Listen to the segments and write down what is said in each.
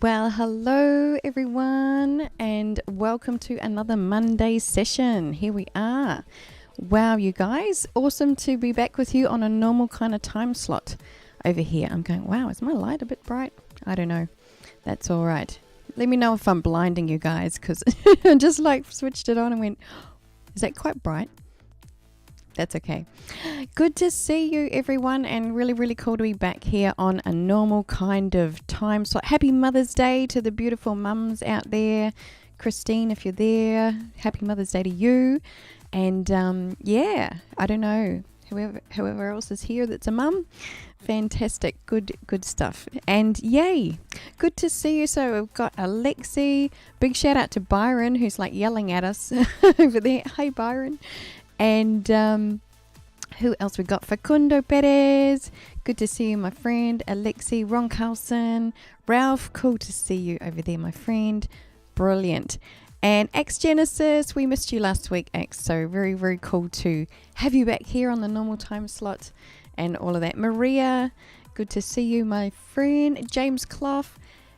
Well, hello everyone, and welcome to another Monday session. Here we are. Wow, you guys, awesome to be back with you on a normal kind of time slot over here. I'm going, wow, is my light a bit bright? I don't know. That's all right. Let me know if I'm blinding you guys, because I just switched it on and went, is that quite bright? That's okay. Good to see you everyone, and really cool to be back here on a normal kind of time slot. Happy Mother's Day to the beautiful mums out there. Christine, if you're there, happy Mother's Day to you. And yeah, I don't know, whoever else is here that's a mum, fantastic, good stuff. And yay, good to see you. So we've got Alexi, big shout out to Byron, who's like yelling at us over there. Hey Byron. And who else we got? Facundo Perez. Good to see you, my friend. Alexi, Ron Carlson, Ralph. Cool to see you over there, my friend. Brilliant. And X Genesis. We missed you last week, X. So very cool to have you back here on the normal time slot and all of that. Maria. Good to see you, my friend. James Clough.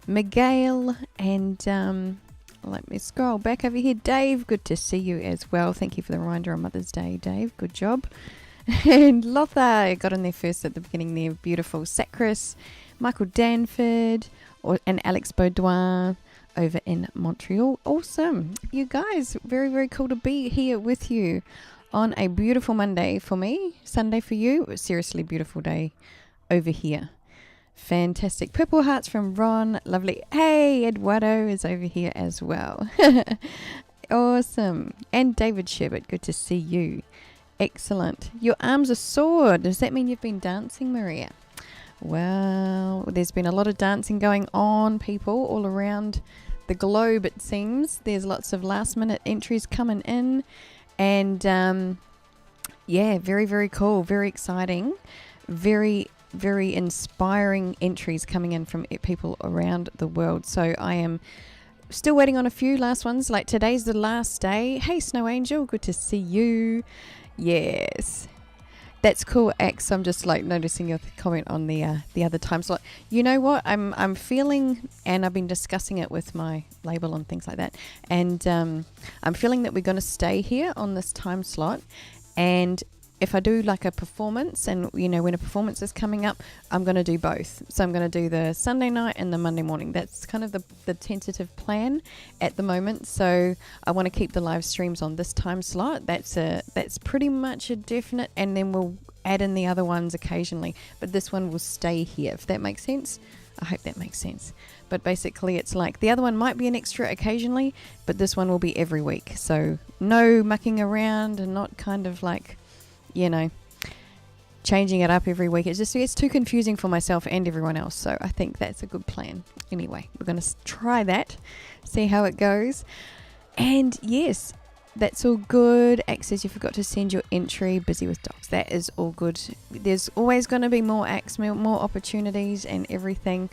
Miguel. And let me scroll back over here. Dave, good to see you as well. Thank you for the reminder on Mother's Day, Dave. Good job. And Lothar got in there first at the beginning there. Beautiful. Sacris, Michael Danford, and Alex Baudouin over in Montreal. Awesome. You guys, very cool to be here with you on a beautiful Monday for me. Sunday for you. Seriously beautiful day over here. Fantastic. Purple hearts from Ron. Lovely. Hey, Eduardo is over here as well. Awesome. And David Sherbert, good to see you. Excellent. Your arms are sore. Does that mean you've been dancing, Maria? Well, there's been a lot of dancing going on, people, all around the globe, it seems. There's lots of last minute entries coming in. And yeah, very cool. Very exciting. Very inspiring entries coming in from people around the world. So I am still waiting on a few last ones. Like today's the last day. Hey Snow Angel, good to see you. Yes, that's cool, X. I'm just like noticing your comment on the other time slot. You know what, I'm feeling, and I've been discussing it with my label and things like that, and I'm feeling that we're going to stay here on this time slot. And if I do like a performance, and you know, when a performance is coming up, I'm going to do both. So I'm going to do the Sunday night and the Monday morning. That's kind of the tentative plan at the moment. So I want to keep the live streams on this time slot. That's pretty much a definite, and then we'll add in the other ones occasionally. But this one will stay here, if that makes sense. I hope that makes sense. But basically it's like the other one might be an extra occasionally, but this one will be every week. So no mucking around and not kind of like, you know, changing it up every week. It's too confusing for myself and everyone else. So I think that's a good plan. Anyway, we're going to try that, see how it goes. And yes, that's all good. Axe says you forgot to send your entry. Busy with dogs. That is all good. There's always going to be more Axe, more opportunities and everything.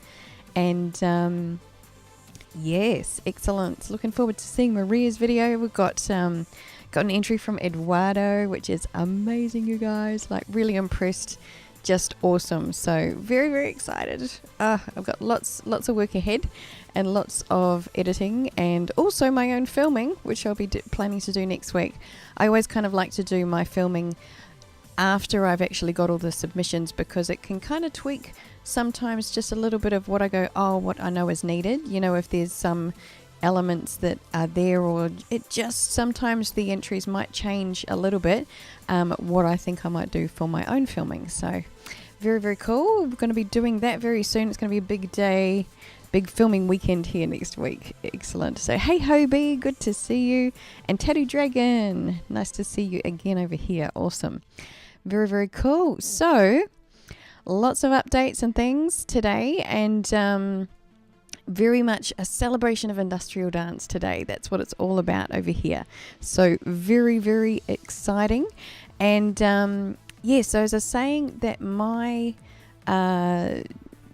And yes, excellent. Looking forward to seeing Maria's video. We've got an entry from Eduardo, which is amazing, you guys. Like, really impressed. Just awesome. So very excited. I've got lots of work ahead, and lots of editing, and also my own filming, which I'll be planning to do next week. I always kind of like to do my filming after I've actually got all the submissions, because it can kind of tweak sometimes just a little bit of what I know is needed. You know, if there's some elements that are there, or it just sometimes the entries might change a little bit, what I think I might do for my own filming. So very cool. We're going to be doing that very soon. It's going to be a big day, big filming weekend here next week. Excellent. So hey Hobie, good to see you. And Tattoo Dragon, nice to see you again over here. Awesome. Very cool. So lots of updates and things today, and very much a celebration of industrial dance today. That's what it's all about over here. So very exciting. And yeah, so as I was saying, that my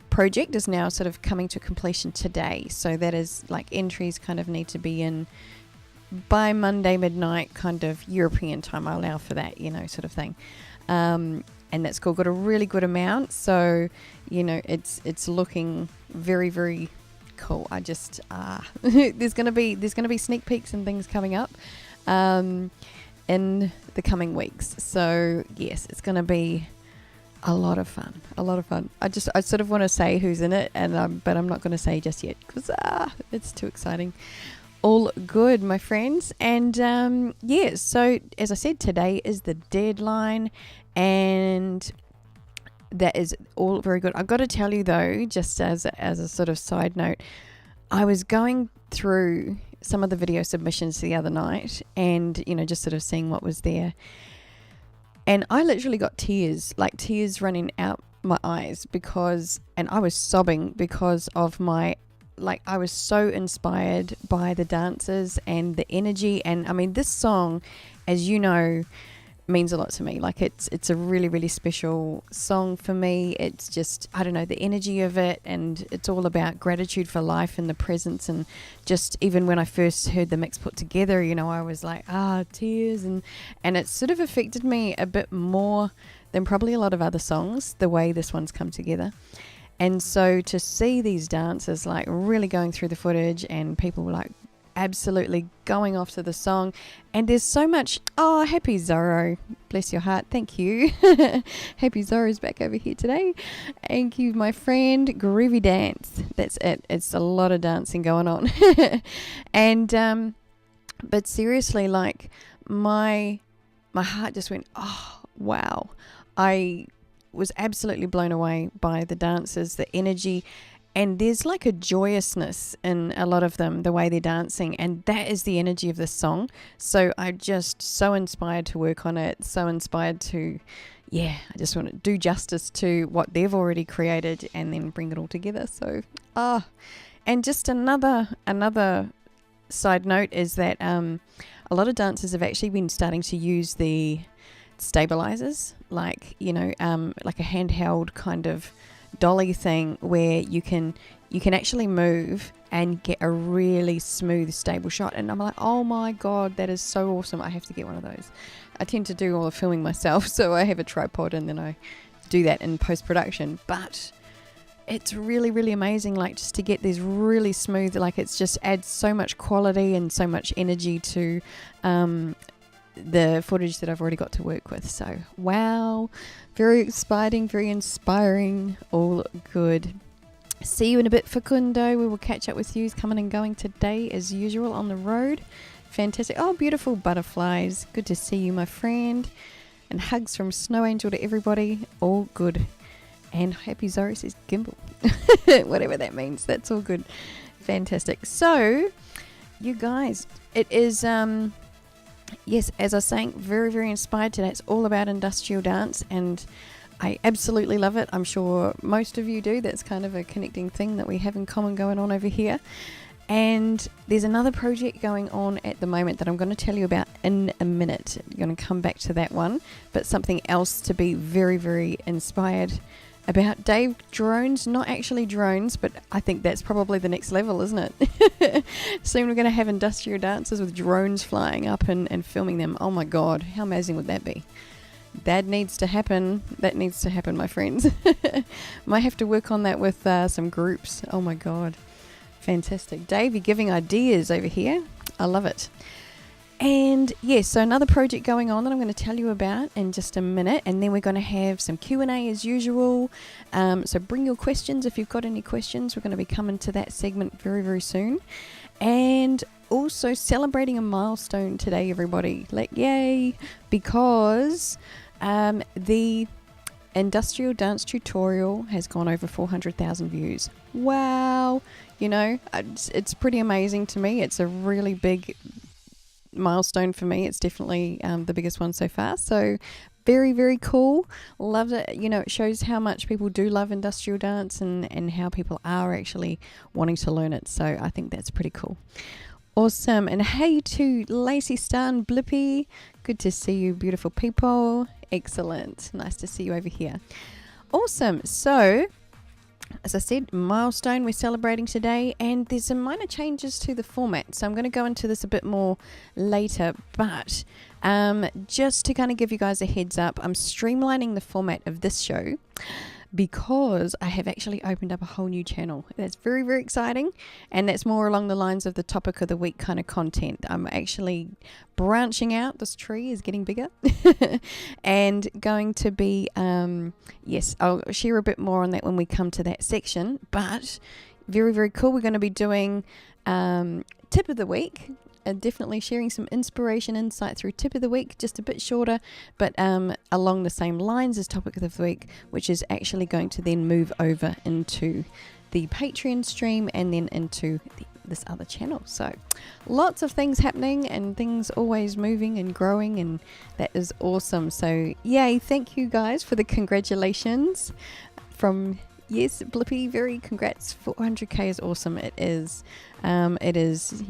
project is now sort of coming to completion today. So that is like entries kind of need to be in by Monday midnight, kind of European time. I allow for that, you know, sort of thing. And that's got a really good amount. So, you know, it's looking very cool. I just there's gonna be sneak peeks and things coming up in the coming weeks. So yes, it's gonna be a lot of fun. I sort of want to say who's in it, and but I'm not going to say just yet because it's too exciting. All good, my friends. And so as I said, today is the deadline, and that is all very good. I've got to tell you though, just as a sort of side note, I was going through some of the video submissions the other night, and just sort of seeing what was there. And I literally got tears running out my eyes and I was sobbing because of I was so inspired by the dancers and the energy. And I mean, this song, as you know, means a lot to me. Like it's a really, really special song for me. It's just, I don't know, the energy of it, and it's all about gratitude for life and the presence. And just even when I first heard the mix put together, I was like, tears, and it sort of affected me a bit more than probably a lot of other songs, the way this one's come together. And so to see these dancers like really going through the footage, and people were like absolutely going off to the song, and there's so much. Happy Zorro, bless your heart, thank you. Happy Zorro's back over here today. Thank you, my friend. Groovy dance, that's it. It's a lot of dancing going on. And but seriously, like my heart just went, oh wow. I was absolutely blown away by the dancers, the energy. And there's like a joyousness in a lot of them, the way they're dancing. And that is the energy of this song. So I'm just so inspired to work on it. So inspired to, I just want to do justice to what they've already created and then bring it all together. So, and just another side note is that a lot of dancers have actually been starting to use the stabilizers, like a handheld kind of dolly thing where you can actually move and get a really smooth, stable shot. And I'm like, oh my god, that is so awesome. I have to get one of those. I tend to do all the filming myself, so I have a tripod and then I do that in post-production. But it's really, really amazing, like just to get these really smooth, like it's just adds so much quality and so much energy to the footage that I've already got to work with. So wow, very exciting, very inspiring, all good. See you in a bit, Facundo. We will catch up with you. He's coming and going today as usual on the road. Fantastic. Oh, beautiful butterflies. Good to see you, my friend. And hugs from Snow Angel to everybody. All good. And Happy Zorro says gimbal. Whatever that means. That's all good. Fantastic. So, you guys, it is yes, as I was saying, very, very inspired today. It's all about industrial dance, and I absolutely love it. I'm sure most of you do. That's kind of a connecting thing that we have in common going on over here. And there's another project going on at the moment that I'm going to tell you about in a minute. I'm going to come back to that one, but something else to be very, very inspired about. Dave, drones, not actually drones, but I think that's probably the next level, isn't it? Soon we're going to have industrial dancers with drones flying up and filming them. Oh my god, how amazing would that be? That needs to happen. That needs to happen, my friends. Might have to work on that with some groups. Oh my god, fantastic. Dave, you're giving ideas over here. I love it. And yes, so another project going on that I'm going to tell you about in just a minute, and then we're going to have some Q&A as usual. So bring your questions if you've got any questions. We're going to be coming to that segment very, very soon. And also celebrating a milestone today, everybody. Like, yay! Because the industrial dance tutorial has gone over 400,000 views. Wow! It's pretty amazing to me. It's a really big milestone for me. It's definitely the biggest one so far. So very, very cool. Loved it. It shows how much people do love industrial dance and how people are actually wanting to learn it. So I think that's pretty cool. Awesome. And hey to Lacey Star and Blippy. Good to see you, beautiful people. Excellent. Nice to see you over here. Awesome. So as I said, milestone we're celebrating today, and there's some minor changes to the format, so I'm going to go into this a bit more later, but just to kind of give you guys a heads up, I'm streamlining the format of this show because I have actually opened up a whole new channel. That's very, very exciting, and that's more along the lines of the topic of the week kind of content. I'm actually branching out. This tree is getting bigger and going to be, yes, I'll share a bit more on that when we come to that section, but very, very cool. We're going to be doing tip of the week. Definitely sharing some inspiration, insight through tip of the week, just a bit shorter, but along the same lines as topic of the week, which is actually going to then move over into the Patreon stream and then into this other channel. So lots of things happening and things always moving and growing, and that is awesome. So yay, thank you guys for the congratulations from yes, Blippy, very congrats. 400k is awesome. It is.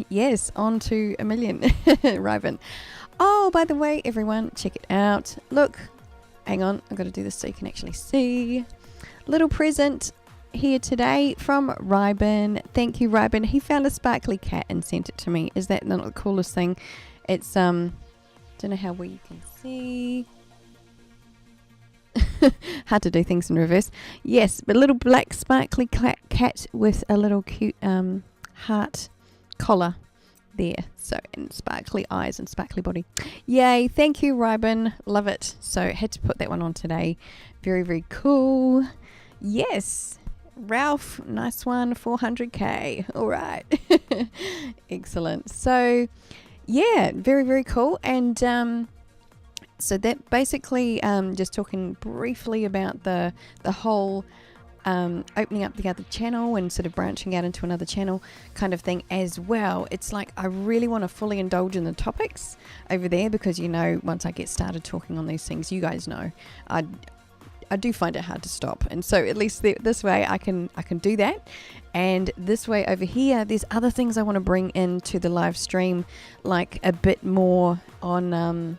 Yes, on to 1 million. Ryben. Oh, by the way, everyone, check it out. Look, hang on. I've got to do this so you can actually see. Little present here today from Ryben. Thank you, Ryben. He found a sparkly cat and sent it to me. Is that not the coolest thing? It's, don't know how well you can see. Hard to do things in reverse. Yes, but a little black sparkly cat with a little cute heart collar there. So, and sparkly eyes and sparkly body. Yay, thank you, Ryben. Love it. So, had to put that one on today. Very, very cool. Yes. Ralph, nice one. 400k. All right. Excellent. So, yeah, very, very cool. And so that basically, just talking briefly about the whole opening up the other channel and sort of branching out into another channel kind of thing as well. It's like I really want to fully indulge in the topics over there because, you know, once I get started talking on these things, you guys know, I do find it hard to stop. And so at least this way I can do that. And this way over here, there's other things I want to bring into the live stream, like a bit more on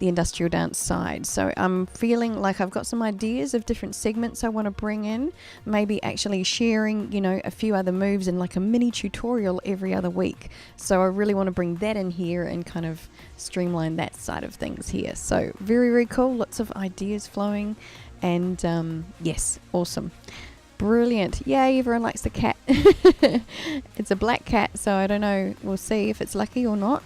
the industrial dance side. So I'm feeling like I've got some ideas of different segments I want to bring in, maybe actually sharing, you know, a few other moves and like a mini tutorial every other week. So I really want to bring that in here and kind of streamline that side of things here. So very, very cool. Lots of ideas flowing, and yes, awesome. Brilliant. Yay, everyone likes the cat. It's a black cat, so I don't know, we'll see if it's lucky or not.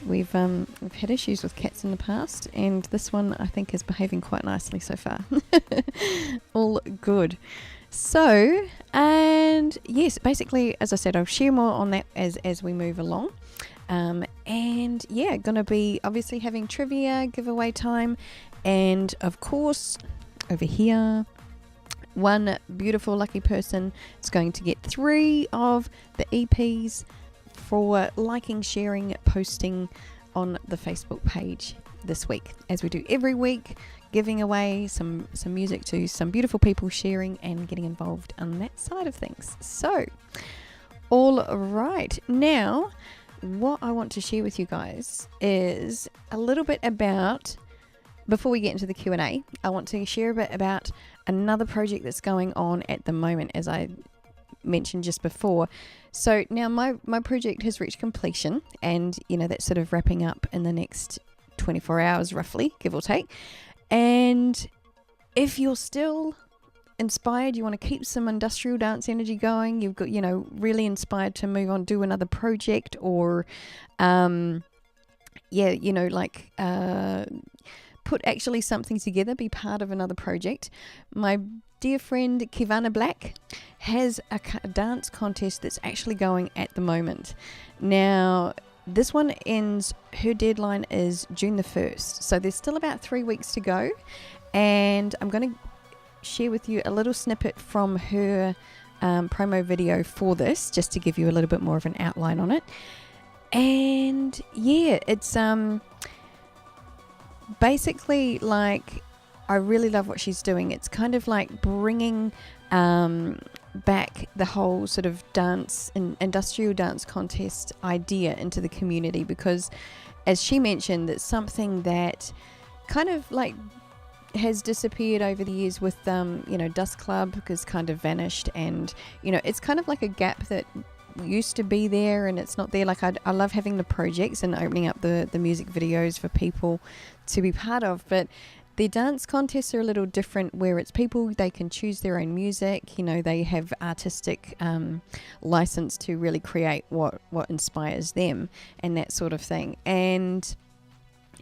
We've had issues with cats in the past, and this one I think is behaving quite nicely so far. All good. So, and yes, basically, as I said, I'll share more on that as we move along. And yeah, gonna be obviously having trivia, giveaway time, and of course, over here, one beautiful lucky person is going to get 3 of the EPs for liking, sharing, posting on the Facebook page this week, as we do every week, giving away some music to some beautiful people, sharing and getting involved on that side of things. So, all right. Now, what I want to share with you guys is a little bit about, before we get into the Q&A, I want to share a bit about another project that's going on at the moment, as I mentioned just before. So now my project has reached completion, and you know that's sort of wrapping up in the next 24 hours roughly, give or take. And if you're still inspired, you want to keep some industrial dance energy going, you've got, you know, really inspired to move on, do another project, or yeah, you know, like put actually something together, be part of another project, my dear friend Kivana Black has a dance contest that's actually going at the moment. Now, this one ends, her deadline is June the 1st. So there's still about 3 weeks to go. And I'm going to share with you a little snippet from her promo video for this, just to give you a little bit more of an outline on it. And yeah, it's basically like, I really love what she's doing. It's kind of like bringing back the whole sort of dance and industrial dance contest idea into the community, because as she mentioned, it's something that kind of like has disappeared over the years with you know, Dust Club has kind of vanished, and you know, it's kind of like a gap that used to be there and it's not there. Like I love having the projects and opening up the music videos for people to be part of, but The dance contests are a little different, where it's people, they can choose their own music, you know, they have artistic license to really create what inspires them and that sort of thing. And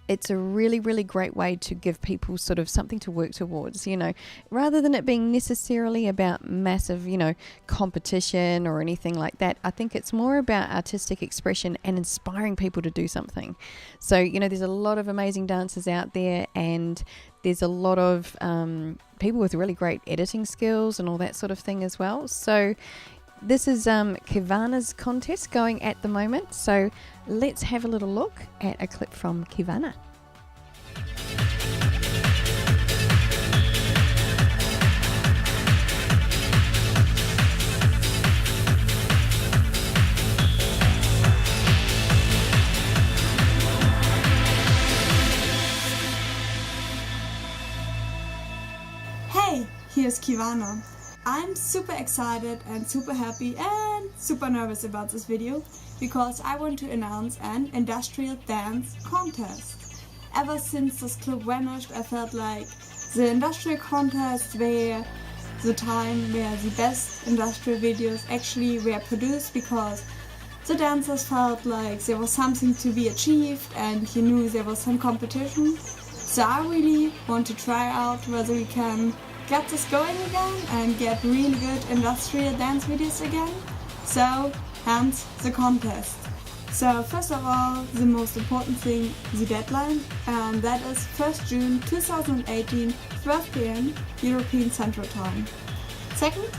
it's a really, really great way to give people sort of something to work towards, you know, rather than it being necessarily about massive, you know, competition or anything like that. I think it's more about artistic expression and inspiring people to do something. So, you know, there's a lot of amazing dancers out there, and there's a lot of people with really great editing skills and all that sort of thing as well. So this is Kivana's contest going at the moment. So let's have a little look at a clip from Kivana. Hey, here's Kivana. I'm super excited and super happy and super nervous about this video because I want to announce an industrial dance contest. Ever since this clip vanished, I felt like the industrial contests were the time where the best industrial videos actually were produced, because the dancers felt like there was something to be achieved and you knew there was some competition. So I really want to try out whether we can get this going again and get really good industrial dance videos again. So, hence the contest. So first of all, the most important thing, the deadline, and that is 1st June 2018, 12 PM European Central Time. Second,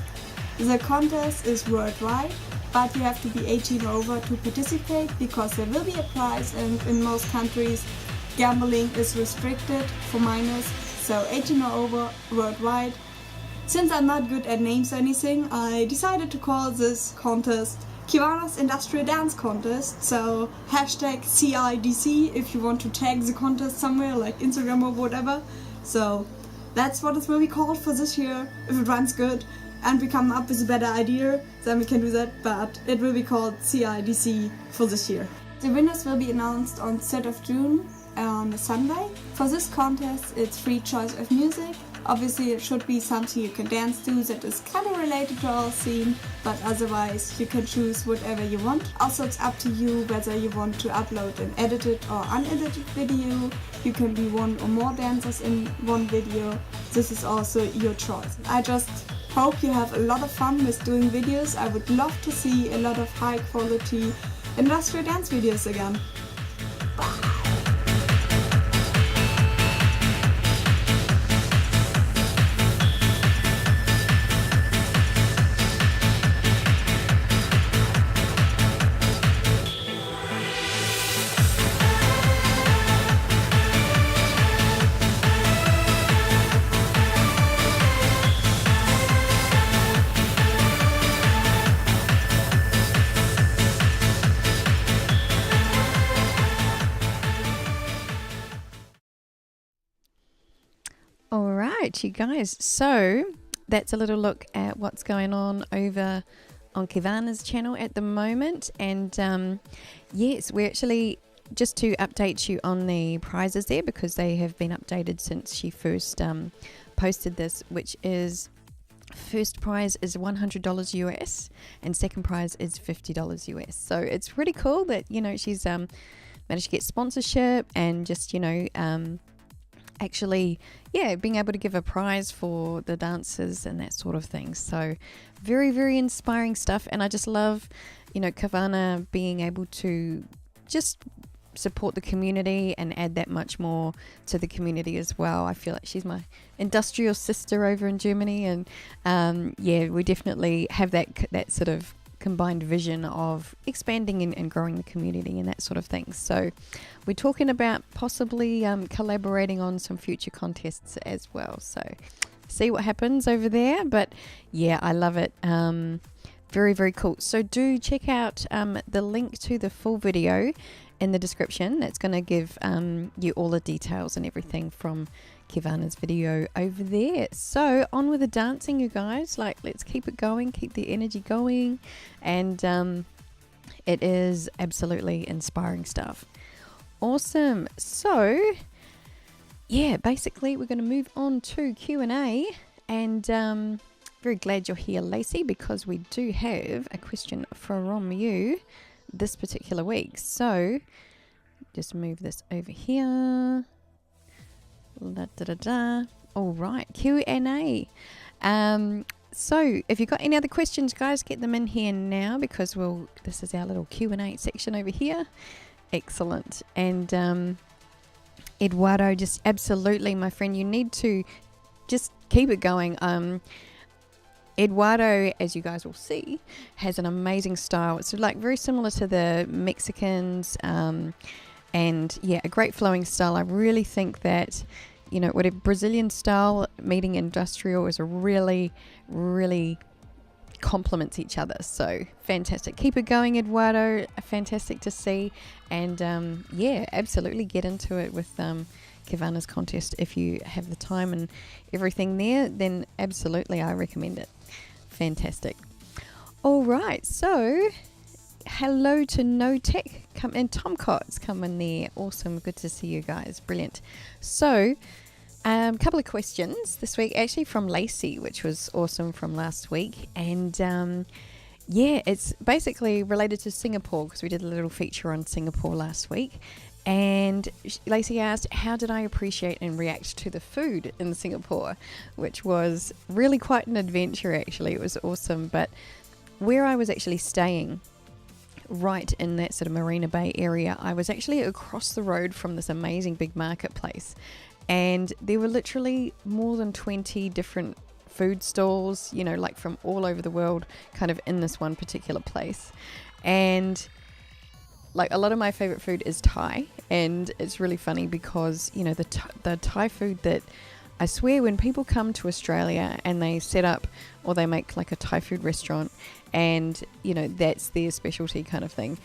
the contest is worldwide, but you have to be 18 over to participate, because there will be a prize, and in most countries gambling is restricted for minors. So 18 or over worldwide. Since I'm not good at names or anything, I decided to call this contest Kivana's Industrial Dance Contest. So hashtag CIDC if you want to tag the contest somewhere, like Instagram or whatever. So that's what it will be called for this year. If it runs good and we come up with a better idea, then we can do that. But it will be called CIDC for this year. The winners will be announced on 3rd of June. On a Sunday. For this contest, it's free choice of music. Obviously it should be something you can dance to that is kind of related to our scene, but otherwise you can choose whatever you want. Also, it's up to you whether you want to upload an edited or unedited video. You can be one or more dancers in one video. This is also your choice. I just hope you have a lot of fun with doing videos. I would love to see a lot of high quality industrial dance videos again. Alright, you guys, so that's a little look at what's going on over on Kivana's channel at the moment. And yes, we're actually, just to update you on the prizes there, because they have been updated since she first posted this, which is first prize is $100 US and second prize is $50 US. So it's pretty cool that, you know, she's managed to get sponsorship and just, you know, actually, yeah, being able to give a prize for the dancers and that sort of thing. So very, very inspiring stuff. And I just love, you know, Kivana being able to just support the community and add that much more to the community as well. I feel like she's my industrial sister over in Germany, and yeah, we definitely have that sort of combined vision of expanding and growing the community and that sort of thing. So we're talking about possibly collaborating on some future contests as well. So see what happens over there. But yeah, I love it. Very, very cool. So do check out the link to the full video in the description. That's going to give you all the details and everything from Kivana's video over there. So on with the dancing, you guys. Like, let's keep it going, keep the energy going, and it is absolutely inspiring stuff. Awesome. So yeah, basically we're going to move on to Q&A, and very glad you're here, Lacey, because we do have a question from you this particular week. So just move this over here. All right, Q&A. So if you've got any other questions, guys, get them in here now, because this is our little Q&A section over here. Excellent. And Eduardo, just absolutely, my friend, you need to just keep it going. Eduardo, as you guys will see, has an amazing style. It's like very similar to the Mexicans, and yeah, a great flowing style. I really think that, you know, what a Brazilian style meeting industrial is a really, really complements each other. So fantastic. Keep it going, Eduardo. Fantastic to see. And yeah, absolutely get into it with Kivana's contest. If you have the time and everything there, then absolutely I recommend it. Fantastic. All right, so hello to No Tech and Tom Cott's come in there. Awesome. Good to see you guys. Brilliant. So couple of questions this week, actually from Lacey, which was awesome, from last week. And yeah, it's basically related to Singapore, because we did a little feature on Singapore last week. And Lacey asked, how did I appreciate and react to the food in Singapore? Which was really quite an adventure, actually. It was awesome. But where I was actually staying, right in that sort of Marina Bay area, I was actually across the road from this amazing big marketplace. And there were literally more than 20 different food stalls, you know, like from all over the world, kind of in this one particular place. And like a lot of my favorite food is Thai. And it's really funny because, you know, the Thai food that I swear when people come to Australia and they set up or they make like a Thai food restaurant and, you know, that's their specialty kind of thing,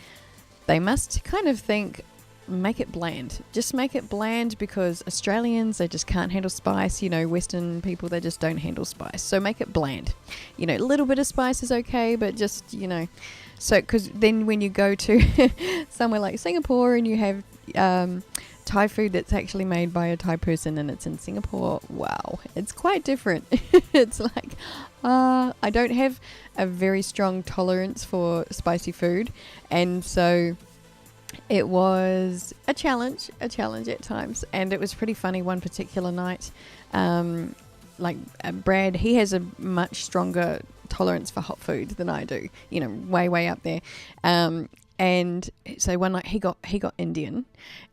they must kind of think, make it bland. Just make it bland, because Australians, they just can't handle spice. You know, Western people, they just don't handle spice. So make it bland. You know, a little bit of spice is okay, but just, you know. So, because then when you go to somewhere like Singapore and you have Thai food that's actually made by a Thai person and it's in Singapore, wow, it's quite different. It's like, I don't have a very strong tolerance for spicy food. And so it was a challenge at times, and it was pretty funny one particular night. Brad, he has a much stronger tolerance for hot food than I do, you know, way up there. And so one night he got Indian,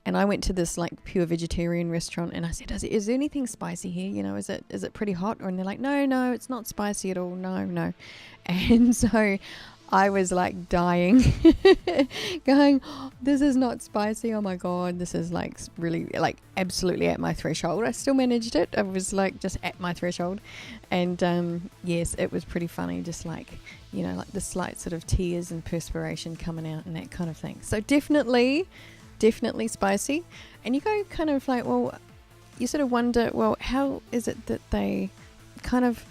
and I went to this like pure vegetarian restaurant, and I said, is there anything spicy here? You know, is it pretty hot? And they're like, no, it's not spicy at all. No. And so I was like dying, going, oh, this is not spicy. Oh my God, this is like really like absolutely at my threshold. I still managed it. I was like just at my threshold. And yes, it was pretty funny. Just like, you know, like the slight sort of tears and perspiration coming out and that kind of thing. So definitely spicy. And you go kind of like, well, you sort of wonder, well, how is it that they kind of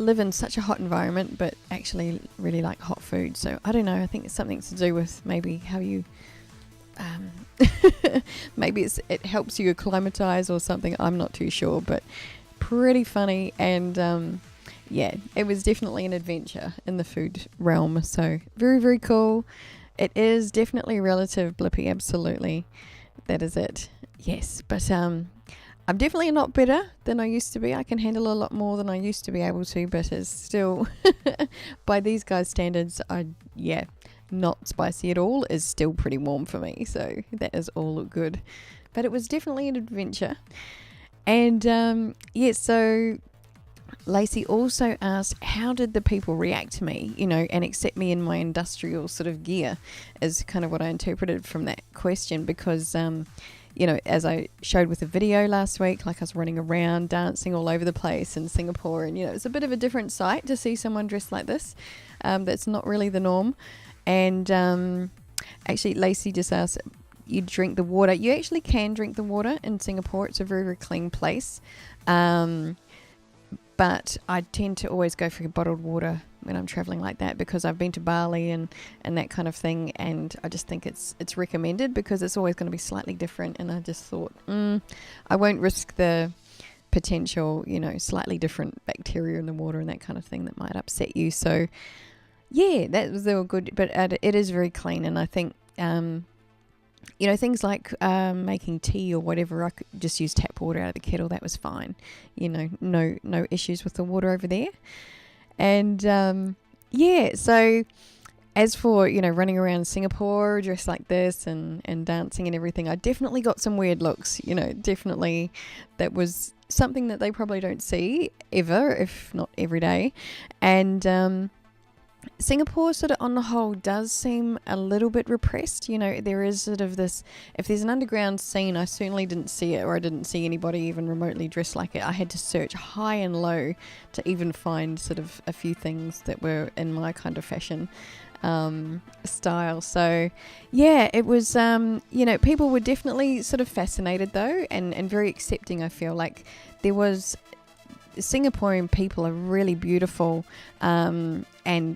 live in such a hot environment but actually really like hot food? So I don't know, I think it's something to do with maybe how you maybe it helps you acclimatize or something. I'm not too sure, but pretty funny. And yeah, it was definitely an adventure in the food realm. So very, very cool. It is definitely relative, Blippy, absolutely. That is it. Yes, but I'm definitely not better than I used to be. I can handle a lot more than I used to be able to, but it's still, by these guys' standards, not spicy at all is still pretty warm for me. So that is all good. But it was definitely an adventure. And so Lacey also asked, how did the people react to me, you know, and accept me in my industrial sort of gear, is kind of what I interpreted from that question. Because you know, as I showed with the video last week, like I was running around dancing all over the place in Singapore, and you know, it's a bit of a different sight to see someone dressed like this. That's not really the norm. And actually, Lacey just asked, you drink the water. You actually can drink the water in Singapore. It's a very, very clean place. but I tend to always go for bottled water when I'm traveling like that, because I've been to Bali and that kind of thing, and I just think it's recommended because it's always going to be slightly different. And I just thought, I won't risk the potential, slightly different bacteria in the water and that kind of thing that might upset you. So yeah, they were good, but it is very clean. And I think things like making tea or whatever, I could just use tap water out of the kettle. That was fine. No issues with the water over there. And so as for, running around Singapore dressed like this and dancing and everything, I definitely got some weird looks. Definitely that was something that they probably don't see ever, if not every day. And Singapore sort of on the whole does seem a little bit repressed. There is sort of this, if there's an underground scene, I certainly didn't see it, or I didn't see anybody even remotely dressed like it. I had to search high and low to even find sort of a few things that were in my kind of fashion style. So yeah, it was, people were definitely sort of fascinated though, and very accepting. I feel like there was, Singaporean people are really beautiful and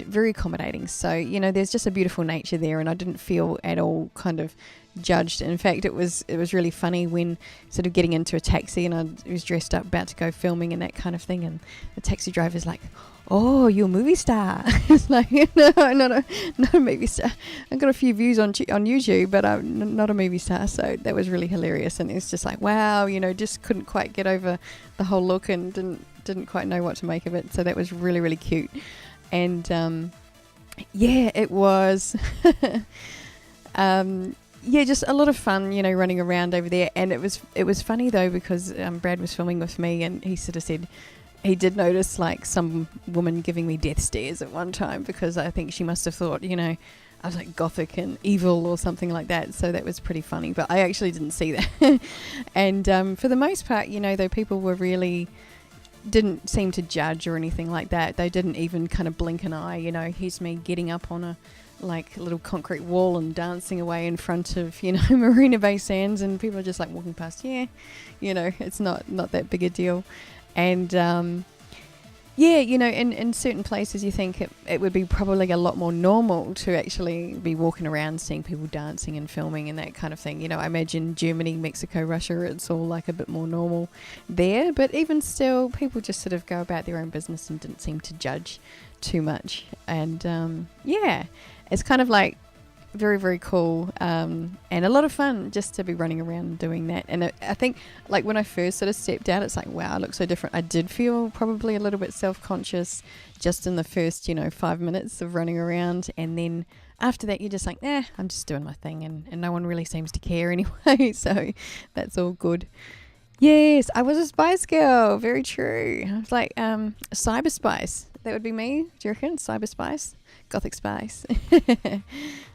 very accommodating. So, there's just a beautiful nature there, and I didn't feel at all kind of judged. In fact, it was really funny when sort of getting into a taxi and I was dressed up about to go filming and that kind of thing, and the taxi driver's like, "Oh, you're a movie star." It's like, no, not a movie star. I've got a few views on YouTube, but I'm not a movie star. So that was really hilarious, and it's just like, wow, just couldn't quite get over the whole look and didn't quite know what to make of it. So that was really, really cute. And it was just a lot of fun, running around over there. And it was funny though, because Brad was filming with me, and he sort of said he did notice like some woman giving me death stares at one time, because I think she must have thought, I was like gothic and evil or something like that. So that was pretty funny, but I actually didn't see that. And for the most part, though, people were really didn't seem to judge or anything like that. They didn't even kind of blink an eye. Here's me getting up on a little concrete wall and dancing away in front of Marina Bay Sands, and people are just like walking past. It's not that big a deal. And in certain places you think it would be probably a lot more normal to actually be walking around seeing people dancing and filming and that kind of thing. I imagine Germany, Mexico, Russia, it's all like a bit more normal there. But even still, people just sort of go about their own business and didn't seem to judge too much. And it's kind of like very, very cool, and a lot of fun just to be running around and doing that. And I think like when I first sort of stepped out, it's like, wow, I look so different. I did feel probably a little bit self-conscious just in the first 5 minutes of running around, and then after that you're just like, I'm just doing my thing, and no one really seems to care anyway. So that's all good. Yes, I was a Spice Girl, very true. I was like Cyber Spice. That would be me, do you reckon? Cyber Spice, Gothic Spice.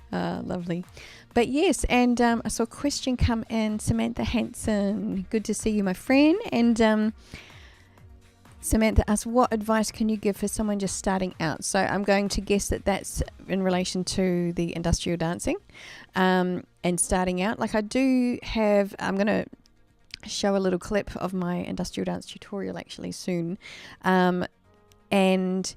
Lovely. But yes, and I saw a question come in. Samantha Hanson, good to see you, my friend. And Samantha asked, what advice can you give for someone just starting out? So I'm going to guess that that's in relation to the industrial dancing and starting out. Like I do have, I'm going to show a little clip of my industrial dance tutorial actually soon. And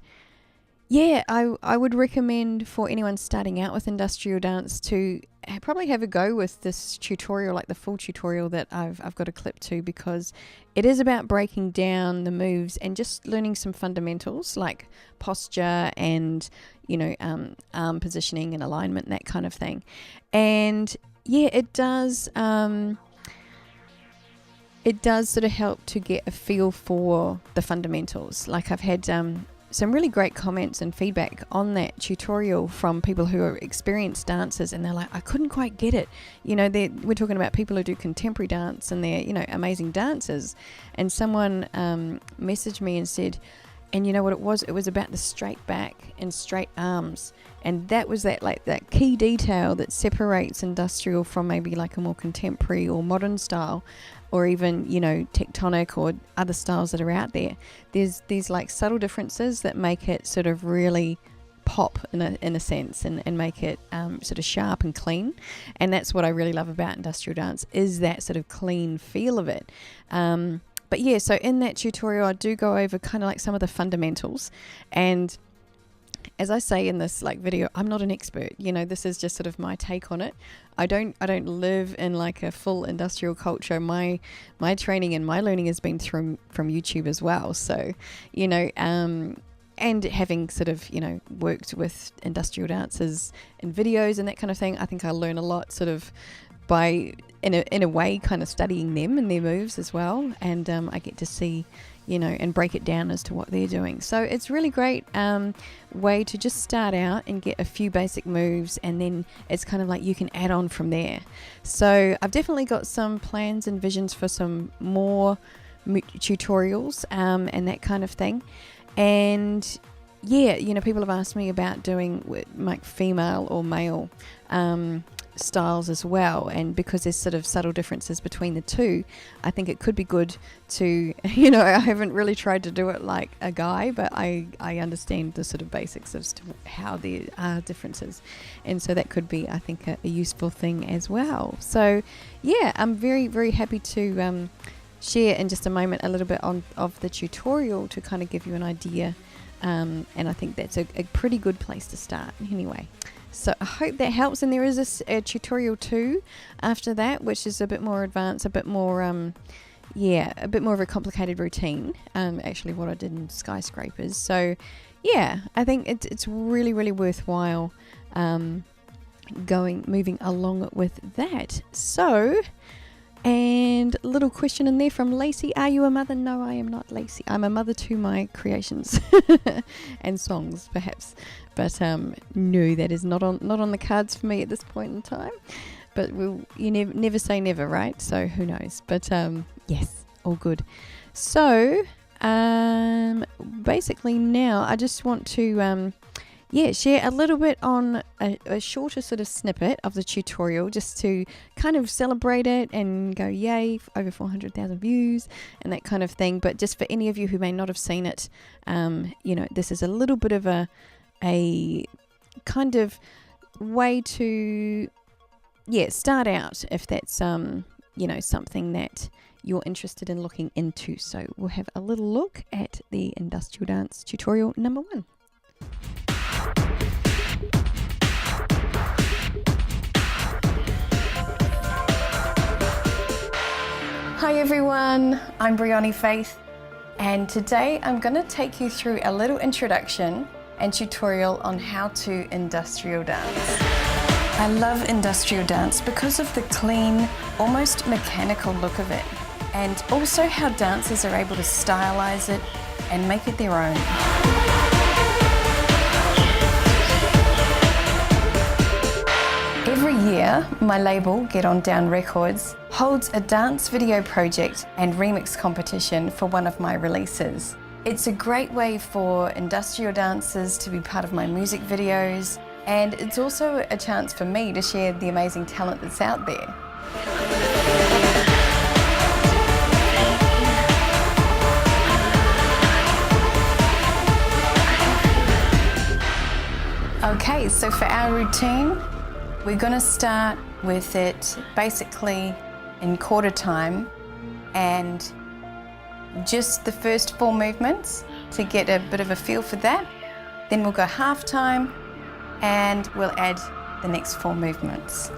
yeah, I would recommend for anyone starting out with industrial dance to probably have a go with this tutorial, like the full tutorial that I've got a clip to, because it is about breaking down the moves and just learning some fundamentals like posture and, arm positioning and alignment and that kind of thing. And yeah, it does sort of help to get a feel for the fundamentals. Like I've had some really great comments and feedback on that tutorial from people who are experienced dancers, and they're like, I couldn't quite get it. We're talking about people who do contemporary dance and they're, amazing dancers. And someone messaged me and said, and you know what it was? It was about the straight back and straight arms. And that was that key detail that separates industrial from maybe like a more contemporary or modern style, or even, tectonic or other styles that are out there. There's these like subtle differences that make it sort of really pop in a sense, and make it sort of sharp and clean. And that's what I really love about industrial dance, is that sort of clean feel of it. But yeah, so in that tutorial, I do go over kind of like some of the fundamentals. And as I say in this like video, I'm not an expert. You know, this is just sort of my take on it. I don't live in like a full industrial culture. My training and my learning has been from YouTube as well. So, you know, and having sort of, you know, worked with industrial dancers in videos and that kind of thing, I think I learn a lot sort of by, in a way, kind of studying them and their moves as well. And I get to see, you know, and break it down as to what they're doing. So it's really great way to just start out and get a few basic moves, and then it's kind of like you can add on from there. So I've definitely got some plans and visions for some more tutorials and that kind of thing. And yeah, you know, people have asked me about doing like female or male styles as well, and because there's sort of subtle differences between the two, I think it could be good to, you know, I haven't really tried to do it like a guy, but I understand the sort of basics as to how there are differences, and so that could be, I think, a useful thing as well. So yeah, I'm very, very happy to share in just a moment a little bit of the tutorial to kind of give you an idea, and I think that's a pretty good place to start anyway. So I hope that helps. And there is a tutorial too after that, which is a bit more advanced, a bit more a bit more of a complicated routine, actually what I did in skyscrapers. So yeah, I think it's really, really worthwhile moving along with that. So, and a little question in there from Lacey: are you a mother? No, I am not, Lacey. I'm a mother to my creations and songs, perhaps, but no, that is not on the cards for me at this point in time. But you never say never, right? So who knows? But yes, all good. So basically now I just want to share a little bit on a shorter sort of snippet of the tutorial, just to kind of celebrate it and go, yay, over 400,000 views and that kind of thing. But just for any of you who may not have seen it, you know, this is a little bit of a kind of way to, start out if that's, you know, something that you're interested in looking into. So we'll have a little look at the industrial dance tutorial number 1. Hi everyone, I'm Brioni Faith, and today I'm going to take you through a little introduction and tutorial on how to industrial dance. I love industrial dance because of the clean, almost mechanical look of it, and also how dancers are able to stylize it and make it their own. Every year, my label, Get On Down Records, holds a dance video project and remix competition for one of my releases. It's a great way for industrial dancers to be part of my music videos, and it's also a chance for me to share the amazing talent that's out there. Okay, so for our routine, we're going to start with it basically in quarter time and just the first 4 movements to get a bit of a feel for that. Then we'll go half time and we'll add the next 4 movements.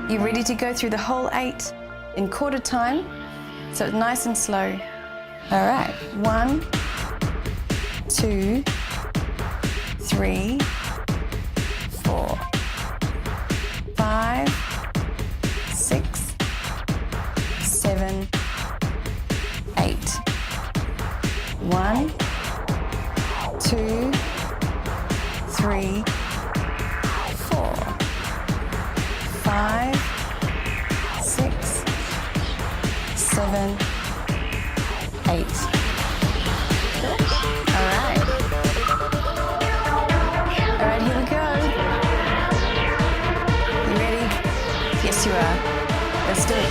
You ready to go through the whole 8 in quarter time? So it's nice and slow. All right, 1, 2, 3, 4, 5, 6, 7, 8. 1, 2, 3, 4, 5, 6, 7, 8. All right. All right, here we go. You ready? Yes, you are. Let's do it.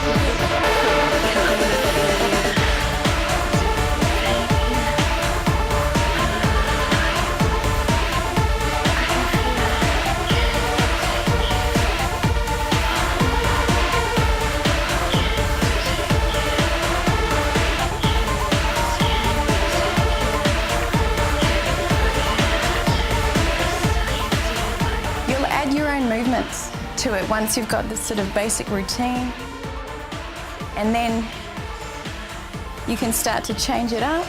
to it once you've got this sort of basic routine. And then you can start to change it up.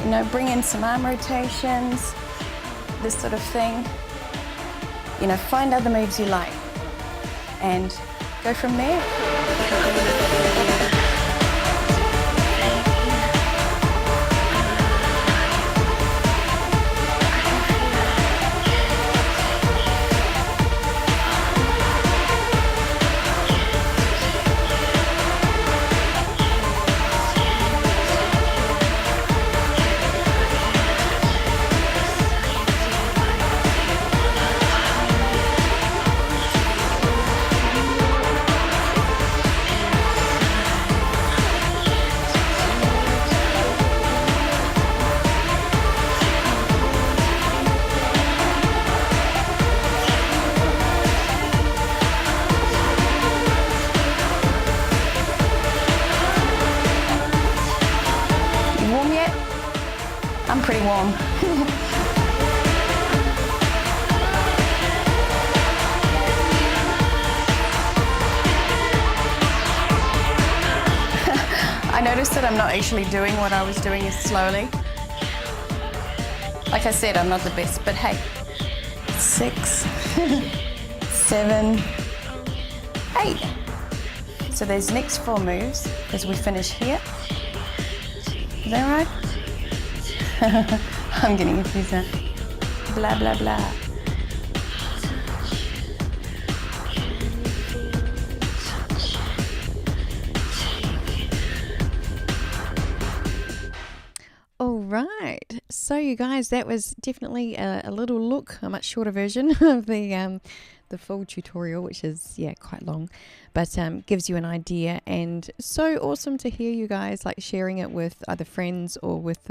You know, bring in some arm rotations, this sort of thing. You know, find other moves you like and go from there. I'm pretty warm. I noticed that I'm not actually doing what I was doing as slowly. Like I said, I'm not the best, but hey, 6, 7, 8. So there's next 4 moves as we finish here. Is that right? I'm getting confused now. Blah, blah, blah. All right. So you guys, that was definitely a little look, a much shorter version of the full tutorial, which is, yeah, quite long, but gives you an idea. And so awesome to hear you guys like sharing it with other friends or with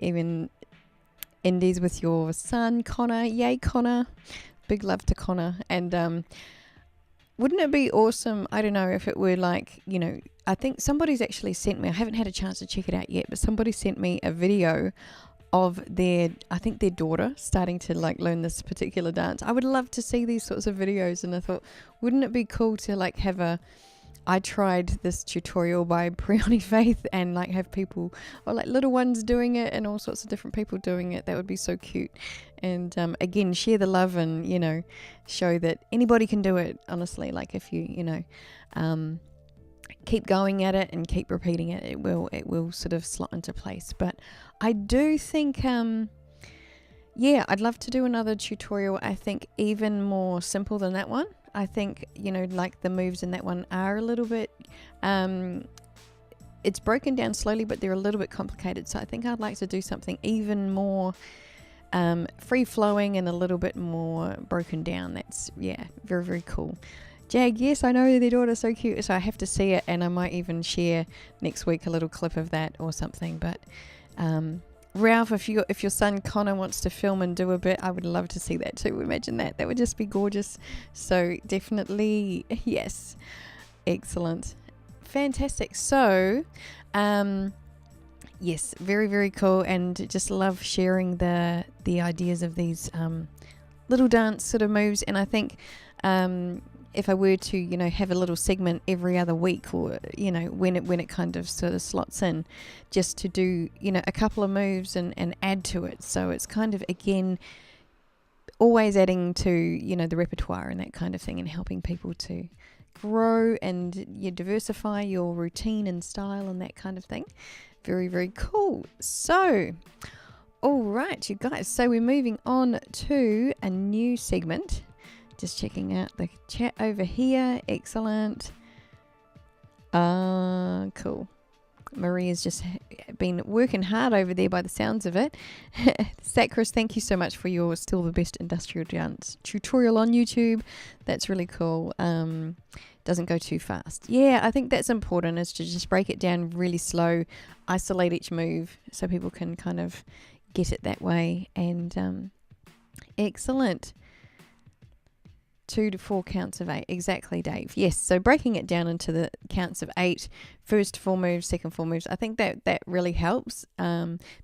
even indies with your son, Connor. Yay, Connor. Big love to Connor. And wouldn't it be awesome? I don't know if it were like, you know, I think somebody's actually sent me, I haven't had a chance to check it out yet, but somebody sent me a video of their, I think their daughter starting to like learn this particular dance. I would love to see these sorts of videos, and I thought, wouldn't it be cool to like have a, I tried this tutorial by Brioni Faith and like have people, or like little ones doing it and all sorts of different people doing it. That would be so cute. And again, share the love and, you know, show that anybody can do it, honestly. Like if you, you know, keep going at it and keep repeating it, it will sort of slot into place. But I do think, yeah, I'd love to do another tutorial, I think even more simple than that one. I think, you know, like the moves in that one are a little bit, it's broken down slowly, but they're a little bit complicated. So I think I'd like to do something even more free-flowing and a little bit more broken down. That's, yeah, very, very cool. Jag, yes, I know their daughter's so cute, so I have to see it, and I might even share next week a little clip of that or something. But Ralph, if your son Connor wants to film and do a bit, I would love to see that too. Imagine that. That would just be gorgeous. So definitely, yes. Excellent. Fantastic. So, yes, very, very cool, and just love sharing the ideas of these little dance sort of moves. And I think if I were to, you know, have a little segment every other week, or, you know, when it kind of sort of slots in, just to do, you know, a couple of moves and add to it. So it's kind of, again, always adding to, you know, the repertoire and that kind of thing, and helping people to grow and you diversify your routine and style and that kind of thing. Very, very cool. So, all right, you guys. So we're moving on to a new segment. Just checking out the chat over here. Excellent. Cool. Maria's just been working hard over there by the sounds of it. Sacris, thank you so much for your Still the Best Industrial Dance tutorial on YouTube. That's really cool. Doesn't go too fast. Yeah, I think that's important, is to just break it down really slow, isolate each move so people can kind of get it that way. And excellent. 2 to 4 counts of 8. Exactly, Dave. Yes, so breaking it down into the counts of 8, first 4 moves, second 4 moves, I think that really helps,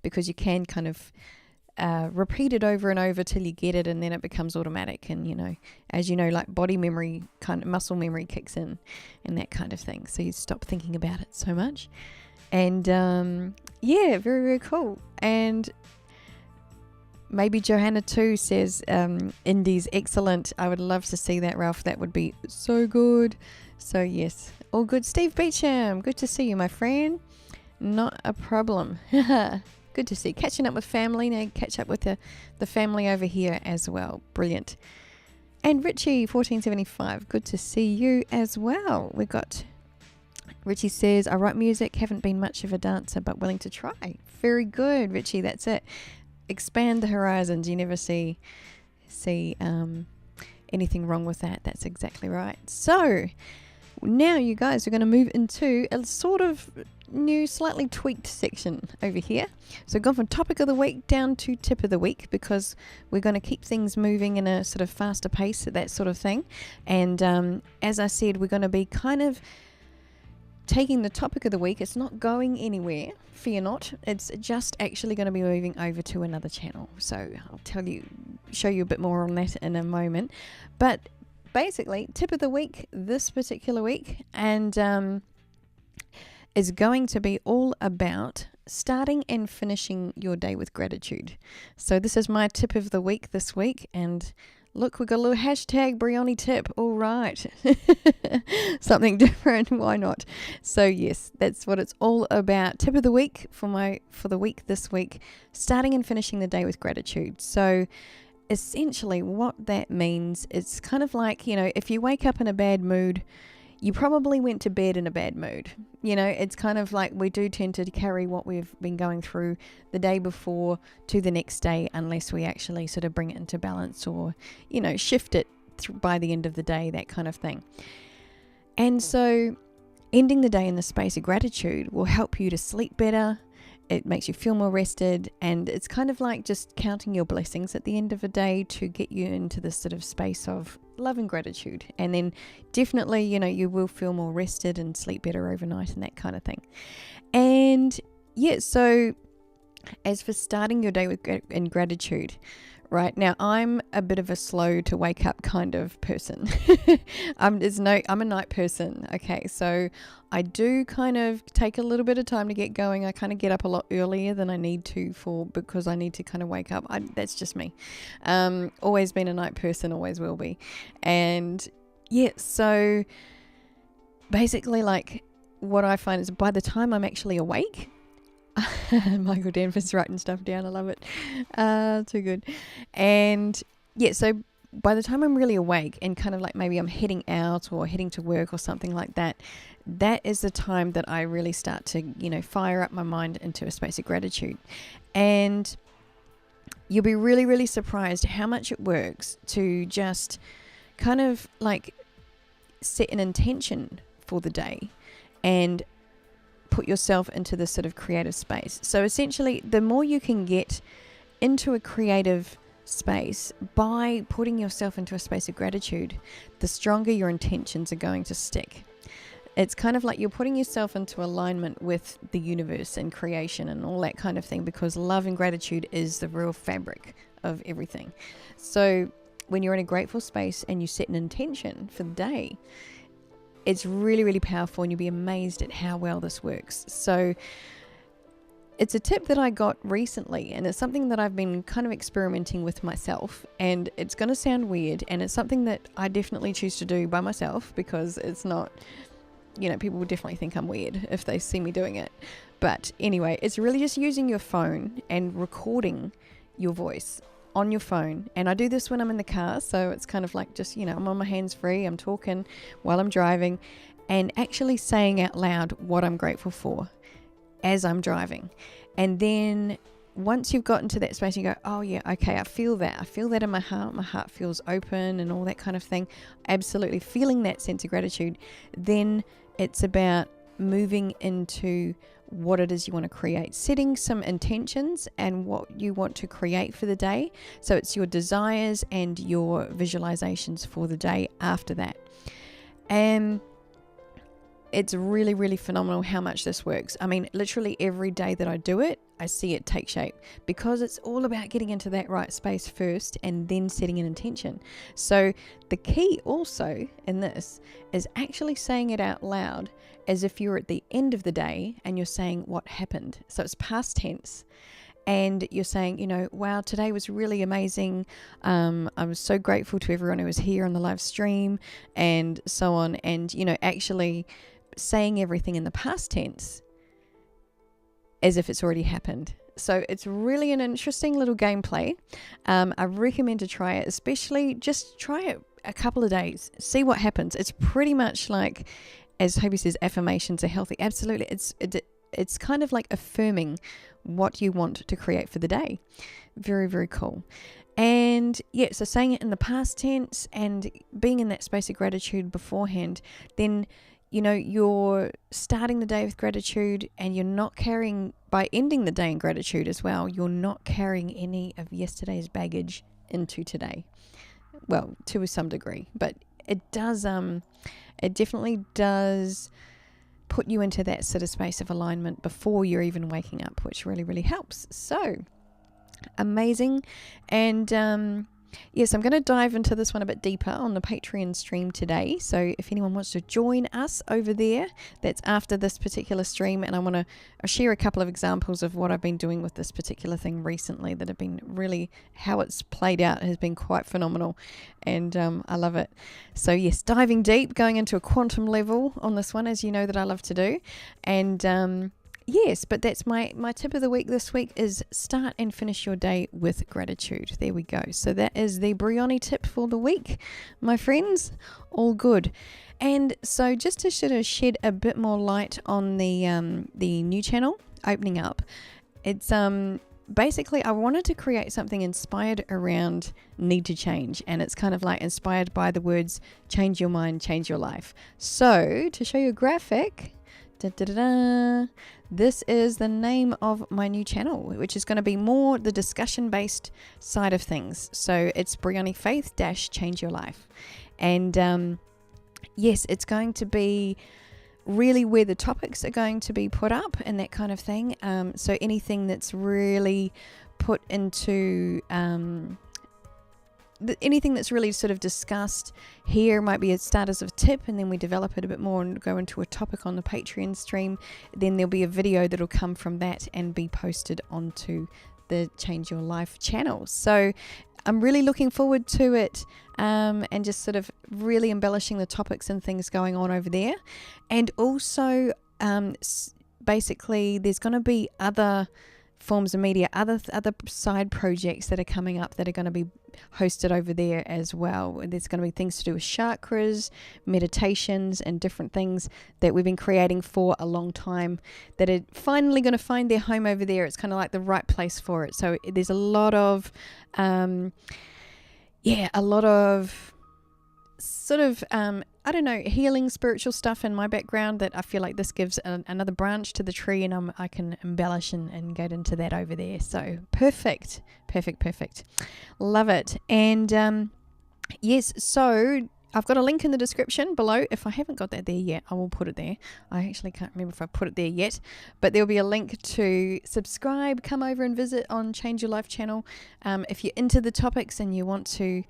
because you can kind of repeat it over and over till you get it, and then it becomes automatic. And, you know, as you know, like body memory, kind of muscle memory kicks in and that kind of thing. So you stop thinking about it so much. And yeah, very, very cool. And maybe Johanna too says, Indy's excellent. I would love to see that, Ralph. That would be so good. So yes, all good. Steve Beecham, good to see you, my friend. Not a problem. Good to see. Catching up with family. Now catch up with the family over here as well. Brilliant. And Richie, 1475, good to see you as well. We got... Richie says, I write music, haven't been much of a dancer, but willing to try. Very good, Richie, that's it. Expand the horizons. You never see anything wrong with that. That's exactly right. So now you guys are going to move into a sort of new, slightly tweaked section over here. So gone from topic of the week down to tip of the week, because we're going to keep things moving in a sort of faster pace, that sort of thing. And as I said, we're going to be kind of taking the topic of the week. It's not going anywhere, fear not. It's just actually going to be moving over to another channel. So I'll show you a bit more on that in a moment. But basically, tip of the week this particular week, and is going to be all about starting and finishing your day with gratitude. So this is my tip of the week this week, and look, we've got a little hashtag Brioni tip. All right. Something different. Why not? So yes, that's what it's all about. Tip of the week for the week this week, starting and finishing the day with gratitude. So essentially what that means, it's kind of like, you know, if you wake up in a bad mood, you probably went to bed in a bad mood. You know, it's kind of like we do tend to carry what we've been going through the day before to the next day, unless we actually sort of bring it into balance or, you know, shift it by the end of the day, that kind of thing. And so ending the day in the space of gratitude will help you to sleep better. It makes you feel more rested, and it's kind of like just counting your blessings at the end of a day to get you into this sort of space of love and gratitude. And then definitely, you know, you will feel more rested and sleep better overnight and that kind of thing. And yeah, so as for starting your day with in gratitude, right now, I'm a bit of a slow to wake up kind of person. I'm a night person. Okay, so I do kind of take a little bit of time to get going. I kind of get up a lot earlier than I need to because I need to kind of wake up. That's just me. Always been a night person, always will be. And yeah, so basically, like, what I find is by the time I'm actually awake, Michael Danvers writing stuff down. I love it. Too good. And yeah, so by the time I'm really awake and kind of like maybe I'm heading out or heading to work or something like that, that is the time that I really start to, you know, fire up my mind into a space of gratitude. And you'll be really, really surprised how much it works to just kind of like set an intention for the day and put yourself into this sort of creative space. So essentially, the more you can get into a creative space by putting yourself into a space of gratitude, the stronger your intentions are going to stick. It's kind of like you're putting yourself into alignment with the universe and creation and all that kind of thing, because love and gratitude is the real fabric of everything. So when you're in a grateful space and you set an intention for the day, it's really, really powerful, and you'll be amazed at how well this works. So it's a tip that I got recently, and it's something that I've been kind of experimenting with myself, and it's going to sound weird, and it's something that I definitely choose to do by myself, because it's not, you know, people would definitely think I'm weird if they see me doing it. But anyway, it's really just using your phone and recording your voice on your phone. And I do this when I'm in the car, so it's kind of like just, you know, I'm on my hands free, I'm talking while I'm driving, and actually saying out loud what I'm grateful for as I'm driving. And then once you've gotten to that space, you go, oh yeah, okay, I feel that in my heart feels open and all that kind of thing, absolutely feeling that sense of gratitude. Then it's about moving into what it is you want to create, setting some intentions and what you want to create for the day. So it's your desires and your visualizations for the day after that. And it's really, really phenomenal how much this works. I mean, literally every day that I do it, I see it take shape, because it's all about getting into that right space first and then setting an intention. So the key also in this is actually saying it out loud as if you're at the end of the day and you're saying what happened. So it's past tense. And you're saying, you know, wow, today was really amazing. I was so grateful to everyone who was here on the live stream and so on. And, you know, actually saying everything in the past tense as if it's already happened. So it's really an interesting little gameplay. I recommend to try it, especially just try it a couple of days. See what happens. It's pretty much like, as Toby says, affirmations are healthy. Absolutely. It's kind of like affirming what you want to create for the day. Very, very cool. And yeah, so saying it in the past tense and being in that space of gratitude beforehand, then, you know, you're starting the day with gratitude, and you're not carrying, by ending the day in gratitude as well, you're not carrying any of yesterday's baggage into today. Well, to some degree, but it definitely does put you into that sort of space of alignment before you're even waking up, which really, really helps. So amazing. And yes, I'm going to dive into this one a bit deeper on the Patreon stream today. So if anyone wants to join us over there, that's after this particular stream. And I want to share a couple of examples of what I've been doing with this particular thing recently that have been really, how it's played out has been quite phenomenal. And I love it. So yes, diving deep, going into a quantum level on this one, as you know that I love to do. And yes, but that's my tip of the week this week is start and finish your day with gratitude. There we go. So that is the Brioni tip for the week, my friends. All good. And so just to sort of shed a bit more light on the new channel opening up, it's basically I wanted to create something inspired around need to change, and it's kind of like inspired by the words change your mind, change your life. So to show you a graphic, this is the name of my new channel, which is going to be more the discussion based side of things. So it's Brioni Faith - Change Your Life. And yes, it's going to be really where the topics are going to be put up and that kind of thing. So anything that's really put into anything that's really sort of discussed here might be a start as a tip, and then we develop it a bit more and go into a topic on the Patreon stream. Then there'll be a video that'll come from that and be posted onto the Change Your Life channel. So I'm really looking forward to it, and just sort of really embellishing the topics and things going on over there. And also basically there's going to be other forms of media, other side projects that are coming up that are going to be hosted over there as well. There's going to be things to do with chakras, meditations, and different things that we've been creating for a long time that are finally going to find their home over there. It's kind of like the right place for it. So there's a lot of sort of I don't know, healing spiritual stuff in my background that I feel like this gives another branch to the tree, and I can embellish and get into that over there. So perfect. Love it. And yes, so I've got a link in the description below. If I haven't got that there yet, I will put it there. I actually can't remember if I put it there yet, but there'll be a link to subscribe, come over and visit on Change Your Life channel. If you're into the topics and you want to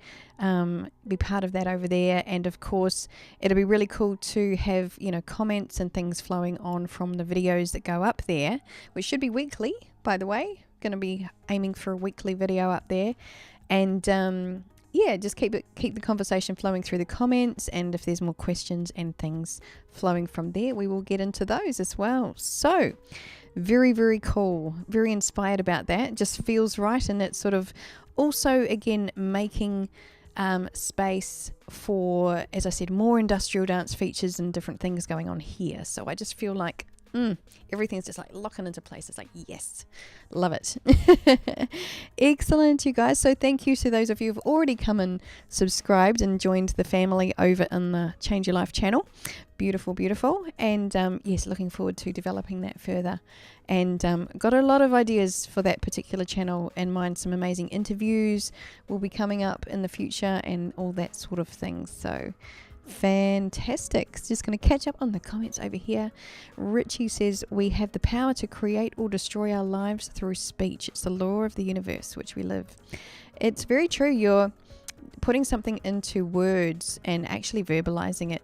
be part of that over there. And of course, it'll be really cool to have, you know, comments and things flowing on from the videos that go up there, which should be weekly, by the way. Going to be aiming for a weekly video up there. And yeah, just keep the conversation flowing through the comments, and if there's more questions and things flowing from there, we will get into those as well. So very, very cool, very inspired about that. It just feels right, and it's sort of also again making space for, as I said, more industrial dance features and different things going on here. So I just feel like everything's just like locking into place. It's like, yes, love it. Excellent, you guys. So thank you to those of you who've already come and subscribed and joined the family over in the Change Your Life channel. Beautiful. And yes, looking forward to developing that further. And got a lot of ideas for that particular channel in mind. Some amazing interviews will be coming up in the future and all that sort of thing. So Fantastic. Just going to catch up on the comments over here. Richie says, we have the power to create or destroy our lives through speech. It's the law of the universe which we live. It's very true. You're putting something into words and actually verbalizing it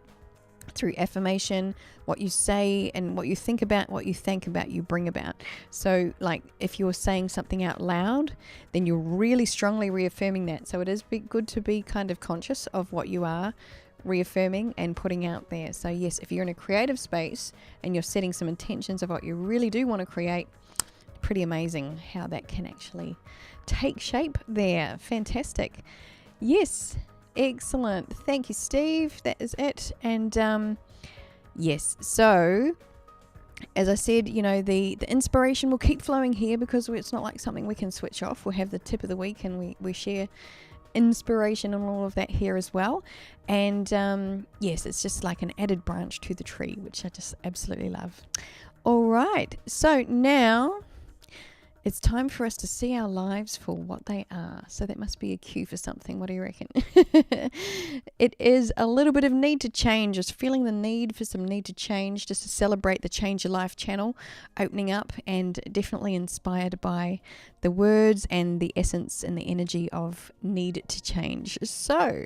through affirmation. What you say and what you think about, what you think about, you bring about. So like if you're saying something out loud, then you're really strongly reaffirming that. So it is good to be kind of conscious of what you are reaffirming and putting out there. So yes, if you're in a creative space and you're setting some intentions of what you really do want to create, pretty amazing how that can actually take shape there. Fantastic. Yes, excellent. Thank you, Steve. That is it. And yes, so as I said, you know, the inspiration will keep flowing here because it's not like something we can switch off. We'll have the tip of the week and we share inspiration and all of that here as well. And yes, it's just like an added branch to the tree, which I just absolutely love. All right, so now it's time for us to see our lives for what they are. So that must be a cue for something. What do you reckon? It is a little bit of need to change, just feeling the need for some need to change, just to celebrate the Change Your Life channel opening up, and definitely inspired by the words and the essence and the energy of need to change. So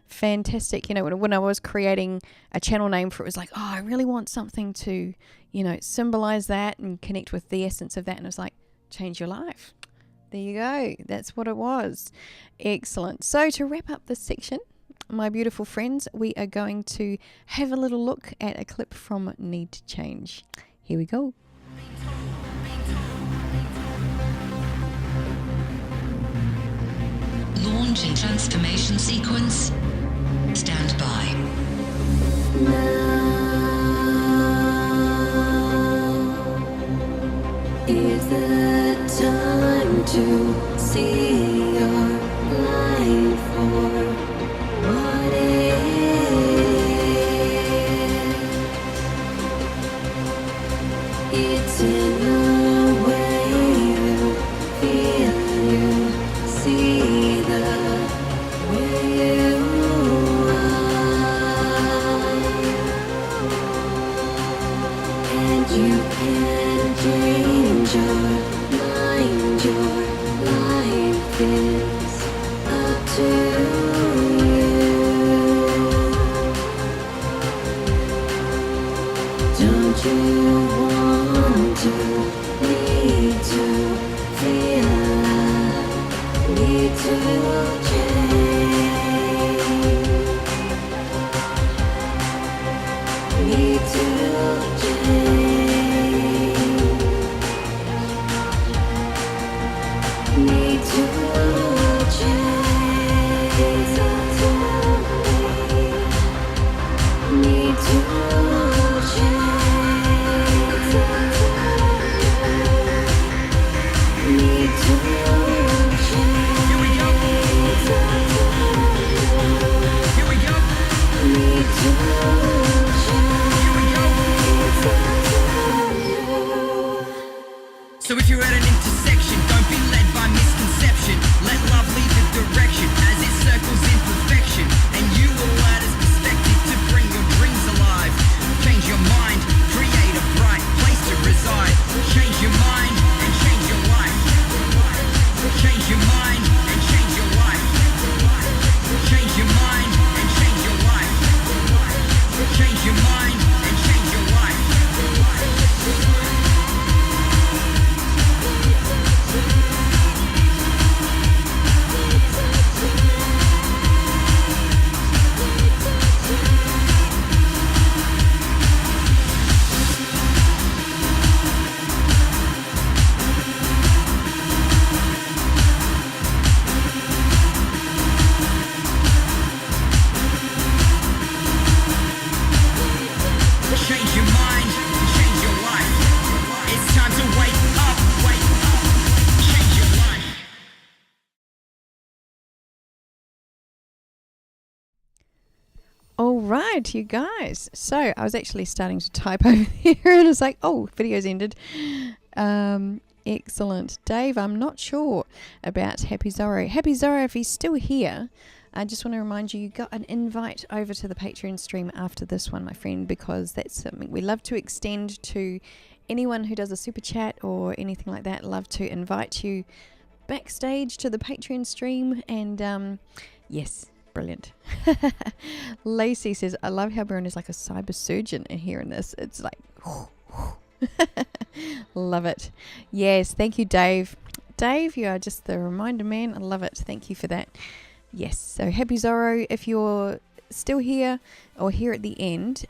fantastic. You know, when I was creating a channel name for it, was like, oh, I really want something to, you know, symbolize that and connect with the essence of that. And it was like, change your life. There you go. That's what it was. Excellent. So to wrap up this section, my beautiful friends, we are going to have a little look at a clip from Need to Change. Here we go. Launching transformation sequence. Stand by. Is the time to see your life for what it is? It's in the way you feel, you see the way you are, and you can change your mind. Your life is up to you. Don't you want to, need to feel, need to change, need to change. Need to change. Need to change. Need to change. Here we go. Here we go. Need to change. Here we go. So if you're at an intersection, don't be led by misconception. Let love lead the direction as it circles in perfection. And you will add its perspective to bring your dreams alive. Change your mind, create a bright place to reside. Change your mind and change your life. Change your mind and change your life. Change your mind and change your life. Change your mind and change your life. Change your mind, change your life. It's time to wake up, change your life. All right, you guys. So I was actually starting to type over here and it's like, oh, video's ended. Excellent. Dave, I'm not sure about Happy Zorro. Happy Zorro, if he's still here, I just want to remind you, you got an invite over to the Patreon stream after this one, my friend, because that's something we love to extend to anyone who does a super chat or anything like that. Love to invite you backstage to the Patreon stream. And yes, brilliant. Lacey says, I love how Brioni is like a cyber surgeon in here in this. It's like, love it. Yes, thank you, Dave. Dave, you are just the reminder man. I love it. Thank you for that. Yes, so happy Zorro. If you're still here or here at the end,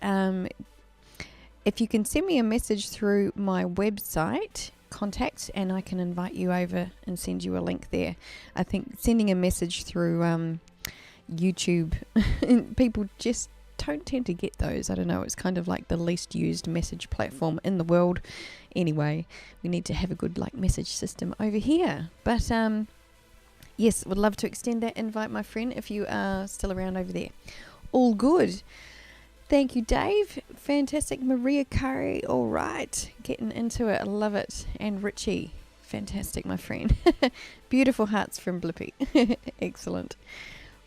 if you can send me a message through my website contact, and I can invite you over and send you a link there. I think sending a message through YouTube, people just don't tend to get those. I don't know, it's kind of like the least used message platform in the world. Anyway, we need to have a good like message system over here. But yes, would love to extend that invite, my friend, if you are still around over there. All good. Thank you, Dave. Fantastic. Maria Curry. All right. Getting into it. I love it. And Richie. Fantastic, my friend. Beautiful hearts from Blippy. Excellent.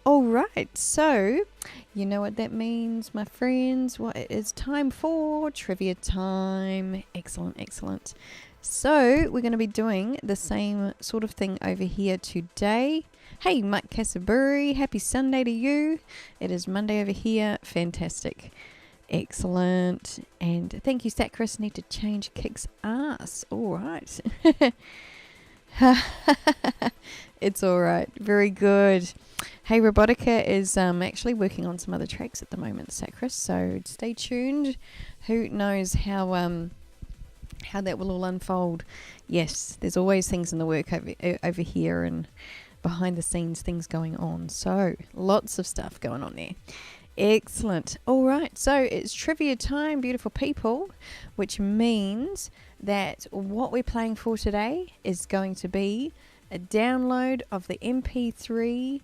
All right. So, you know what that means, my friends. Well, it is time for trivia time. Excellent. Excellent. So, we're going to be doing the same sort of thing over here today. Hey, Mike Casaburi, happy Sunday to you. It is Monday over here. Fantastic. Excellent. And thank you, Sacris. Need to change Kick's ass. All right. It's all right. Very good. Hey, Robotica is actually working on some other tracks at the moment, Sacris. So stay tuned. Who knows how that will all unfold. Yes, there's always things in the work over here and behind the scenes things going on. So lots of stuff going on there. Excellent. All right, so it's trivia time, beautiful people, which means that what we're playing for today is going to be a download of the MP3.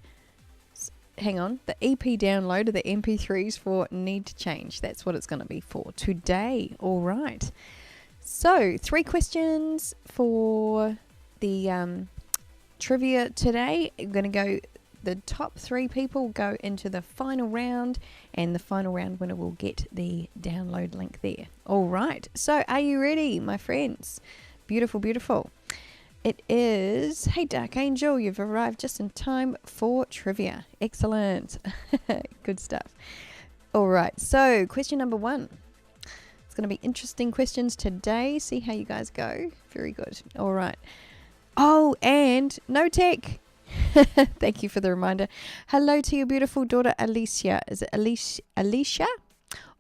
Hang on, the EP download of the MP3s for Need to Change. That's what it's going to be for today. All right. So 3 questions for the trivia today. I'm going to go, the top 3 people go into the final round, and the final round winner will get the download link there. All right. So are you ready, my friends? Beautiful, beautiful. It is, hey Dark Angel, you've arrived just in time for trivia. Excellent. Good stuff. All right. So question number 1. It's going to be interesting questions today. See how you guys go. Very good. All right. Oh, and no tech. Thank you for the reminder. Hello to your beautiful daughter, Alicia. Is it Alicia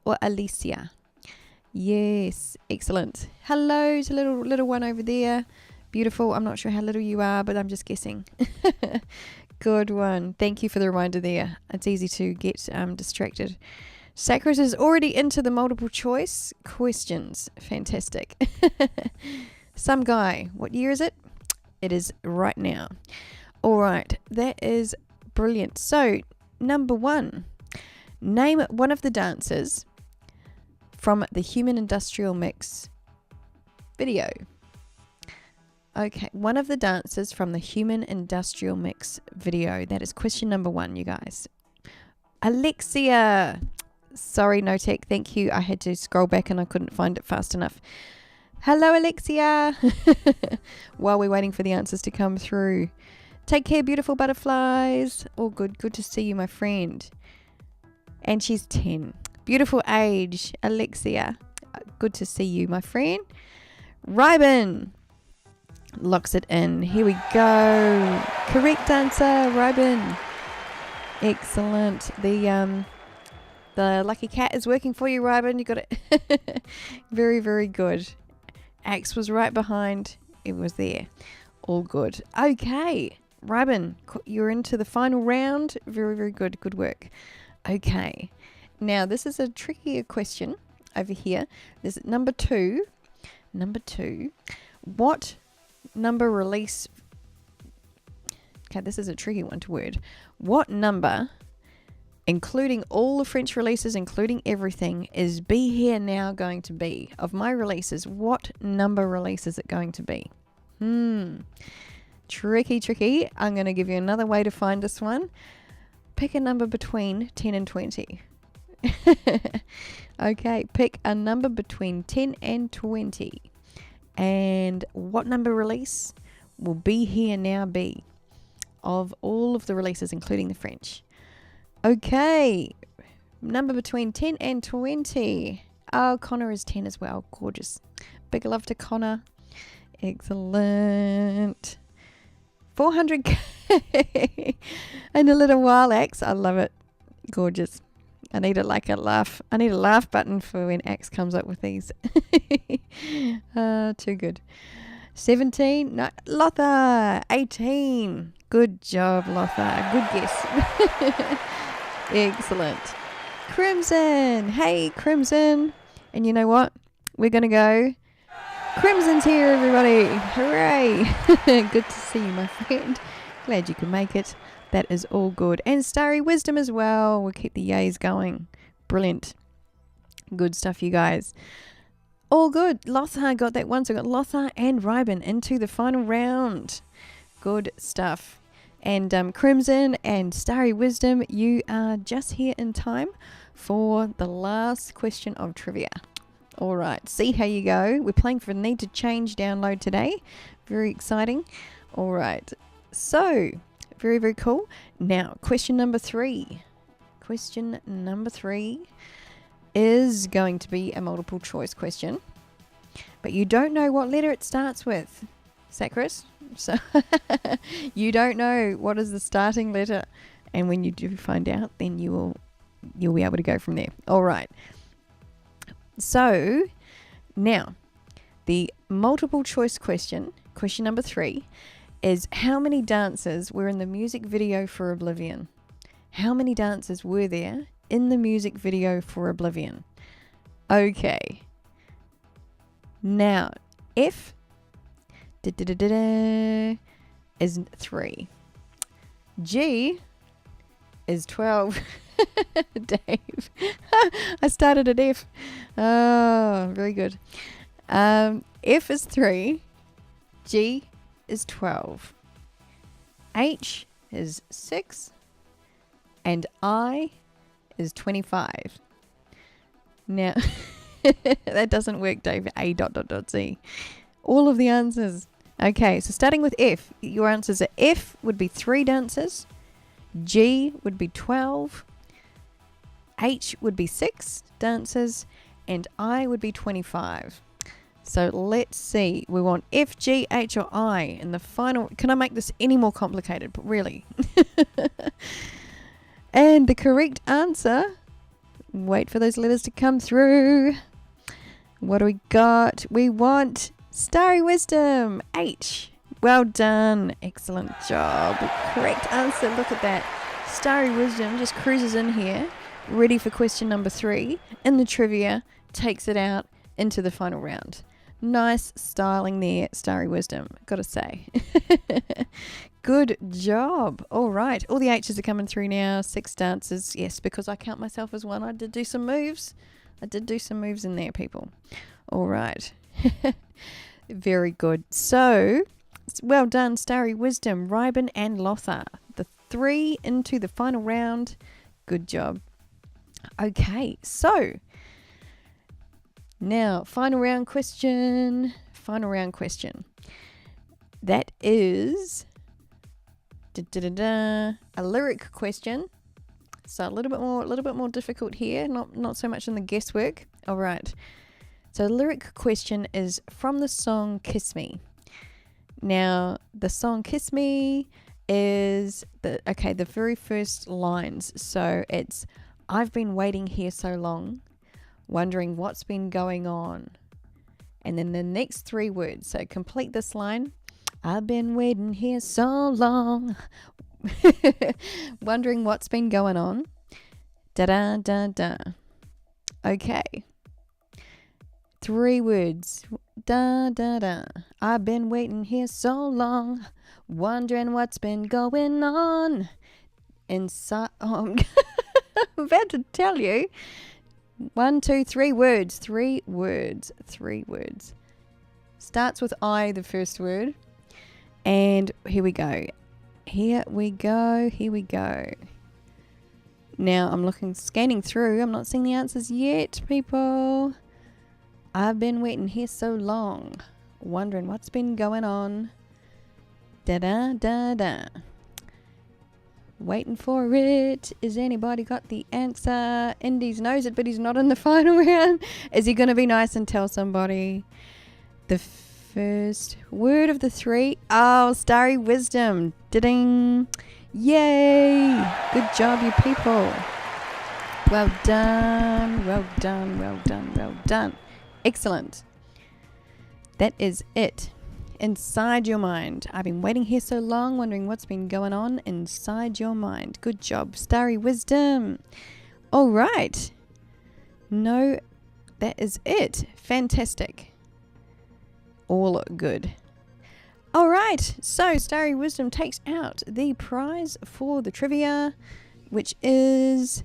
or Alicia? Yes. Excellent. Hello to little one over there. Beautiful. I'm not sure how little you are, but I'm just guessing. Good one. Thank you for the reminder there. It's easy to get distracted. Sacris is already into the multiple choice questions. Fantastic. Some guy. What year is it? It is right now. All right. That is brilliant. So, number 1. Name one of the dancers from the Human Industrial Mix video. Okay, one of the dancers from the Human Industrial Mix video. That is question number 1, you guys. Alexia. Sorry, no tech. Thank you. I had to scroll back and I couldn't find it fast enough. Hello, Alexia. While we're waiting for the answers to come through. Take care, beautiful butterflies. All good. Good to see you, my friend. And she's 10. Beautiful age, Alexia. Good to see you, my friend. Ryben locks it in. Here we go. Correct answer, Ryben. Excellent. The lucky cat is working for you, Ryben. You got it. Very, very good. Axe was right behind. It was there. All good. Okay, Ryben, you're into the final round. Very, very good. Good work. Okay. Now, this is a trickier question over here. There's number 2. Number 2. What number release... Okay, this is a tricky one to word. What number, including all the French releases, including everything, is Be Here Now going to be? Of my releases, what number release is it going to be? Tricky. I'm going to give you another way to find this one. Pick a number between 10 and 20. Okay, pick a number between 10 and 20. And what number release will Be Here Now be of all of the releases, including the French? Okay, number between 10 and 20. Oh, Connor is 10 as well. Gorgeous. Big love to Connor. Excellent. 400k in a little while, Axe. I love it. Gorgeous. I need a laugh. I need a laugh button for when Axe comes up with these. Too good. 17. No, Lothar. 18. Good job, Lothar. Good guess. Excellent. Crimson. Hey, Crimson. And you know what? We're going to go. Crimson's here, everybody. Hooray. Good to see you, my friend. Glad you could make it. That is all good. And Starry Wisdom as well. We'll keep the yays going. Brilliant. Good stuff, you guys. All good. Lothar got that one. So I got Lothar and Ryben into the final round. Good stuff. And Crimson and Starry Wisdom, you are just here in time for the last question of trivia. All right. See how you go. We're playing for Need to Change download today. Very exciting. All right. So... very, very cool. Now, question number 3. Question number 3 is going to be a multiple choice question. But you don't know what letter it starts with. Is that Chris? So you don't know what is the starting letter. And when you do find out, then you'll be able to go from there. All right. So now, the multiple choice question, question number 3, is how many dancers were in the music video for Oblivion? How many dancers were there in the music video for Oblivion? Okay. Now, F is 3. G is 12. Dave. I started at F. Oh, very good. F is 3. G is 12. H is 6. And I is 25. Now, that doesn't work, Dave. A ... All of the answers. Okay, so starting with F, your answers are F would be 3 dancers. G would be 12. H would be 6 dancers. And I would be 25. So let's see. We want F, G, H, or I in the final. Can I make this any more complicated? But really. And the correct answer. Wait for those letters to come through. What do we got? We want Starry Wisdom. H. Well done. Excellent job. Correct answer. Look at that. Starry Wisdom just cruises in here. Ready for question number 3. In the trivia. Takes it out into the final round. Nice styling there, Starry Wisdom, gotta say. Good job. All right. All the H's are coming through now. 6 dancers. Yes, because I count myself as one. I did do some moves. In there, people. All right. Very good. So, well done, Starry Wisdom, Ryben, and Lothar. The 3 into the final round. Good job. Okay, so... now, final round question. That is a lyric question. So a little bit more difficult here. Not so much in the guesswork. All right. So the lyric question is from the song Kiss Me. Now, the song Kiss Me is the very first lines. So it's I've been waiting here so long, wondering what's been going on. And then the next 3 words. So complete this line. I've been waiting here so long, wondering what's been going on. Da-da-da-da. Okay. 3 words. Da-da-da. I've been waiting here so long, wondering what's been going on. Inside. Oh, I'm about to tell you. 1, 2, 3 words. 3 words. Starts with I, the first word. And here we go. Now I'm scanning through. I'm not seeing the answers yet, people. I've been waiting here so long, wondering what's been going on. Da-da-da-da. Waiting for it. Is anybody got the answer? Indy's knows it, but he's not in the final round. Is he going to be nice and tell somebody? The first word of the three. Oh, Starry Wisdom. Ding. Yay. Good job, you people. Well done. Well done. Well done. Well done. Excellent. That is it. Inside your mind. I've been waiting here so long, wondering what's been going on inside your mind. Good job, Starry Wisdom. All right. No, that is it. Fantastic. All good. All right. So Starry Wisdom takes out the prize for the trivia, which is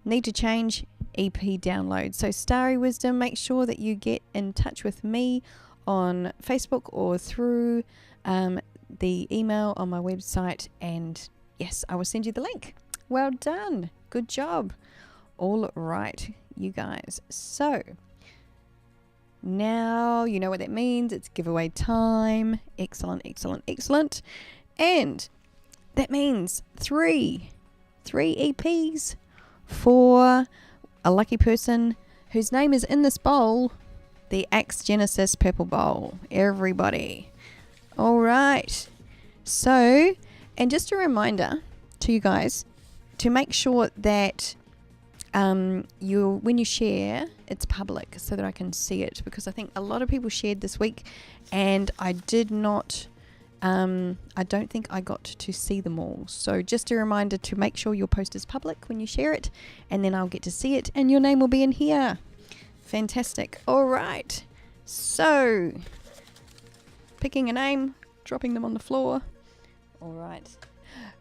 Need to Change EP download. So Starry Wisdom, make sure that you get in touch with me on Facebook or through the email on my website, and yes, I will send you the link. Well done. Good job. All right, you guys. So now you know what that means. It's giveaway time. Excellent, excellent, excellent. And that means three EPs for a lucky person whose name is in this bowl, the Axe Genesis Purple Bowl. Everybody. All right. So, and just a reminder to you guys to make sure that when you share, it's public so that I can see it, because I think a lot of people shared this week and I did not. I don't think I got to see them all. So just a reminder to make sure your post is public when you share it, and then I'll get to see it and your name will be in here. Fantastic. All right. So picking a name, dropping them on the floor. All right.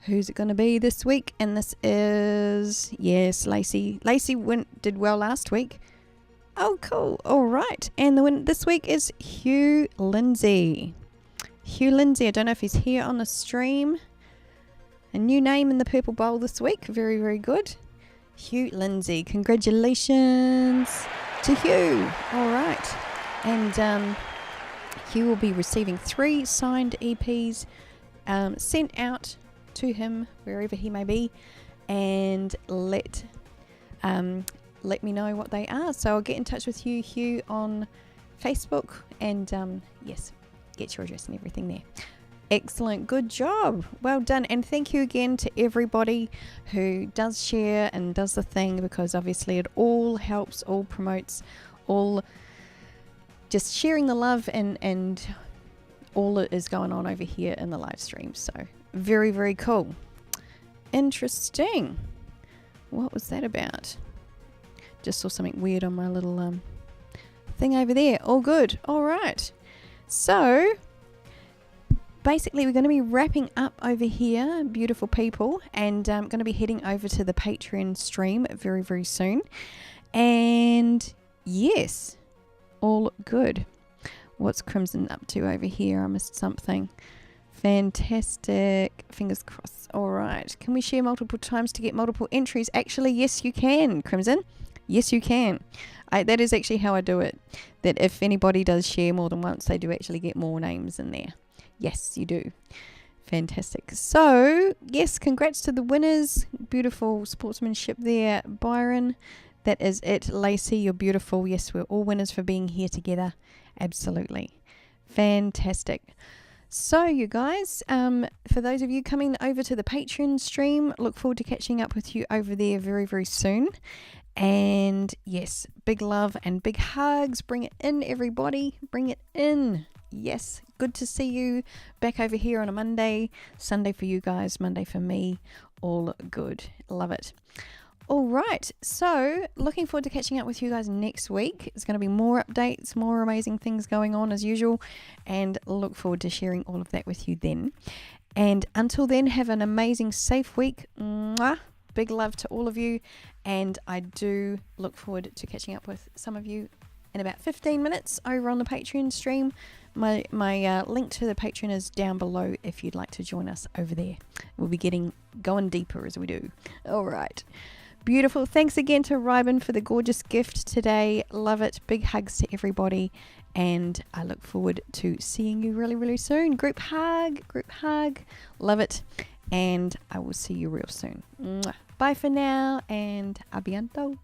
Who's it going to be this week? And this is, yes, Lacey. Lacey did well last week. Oh, cool. All right. And the winner this week is Hugh Lindsay. Hugh Lindsay, I don't know if he's here on the stream. A new name in the Purple Bowl this week. Very, very good. Hugh Lindsay. Congratulations to Hugh. All right. And Hugh will be receiving 3 signed EPs sent out to him wherever he may be, and let me know what they are. So I'll get in touch with you, Hugh, on Facebook, and yes, get your address and everything there. Excellent. Good job. Well done. And thank you again to everybody who does share and does the thing, because obviously it all helps, all promotes, all just sharing the love and all that is going on over here in the live stream. So very, very cool. Interesting. What was that about? Just saw something weird on my little thing over there. All good. All right. So basically we're going to be wrapping up over here, beautiful people, and I'm going to be heading over to the Patreon stream very, very soon. And yes, all good. What's Crimson up to over here? I missed something. Fantastic. Fingers crossed. All right. Can we share multiple times to get multiple entries? Actually, yes, you can, Crimson. Yes, you can. That is actually how I do it. That if anybody does share more than once, they do actually get more names in there. Yes, you do. Fantastic. So, yes, congrats to the winners. Beautiful sportsmanship there, Byron. That is it. Lacey, you're beautiful. Yes, we're all winners for being here together. Absolutely. Fantastic. So, you guys, for those of you coming over to the Patreon stream, look forward to catching up with you over there very, very soon. And yes, big love and big hugs. Bring it in, everybody. Bring it in. Yes, good to see you back over here on a Monday. Sunday for you guys, Monday for me. All good. Love it. All right, so looking forward to catching up with you guys next week. It's going to be more updates, more amazing things going on as usual, and look forward to sharing all of that with you then. And until then, have an amazing, safe week. Mwah. Big love to all of you, and I do look forward to catching up with some of you in about 15 minutes over on the Patreon stream. My link to the Patreon is down below if you'd like to join us over there. We'll be going deeper as we do. All right. Beautiful. Thanks again to Ryben for the gorgeous gift today. Love it. Big hugs to everybody. And I look forward to seeing you really, really soon. Group hug. Love it. And I will see you real soon. Mwah. Bye for now and a bientôt.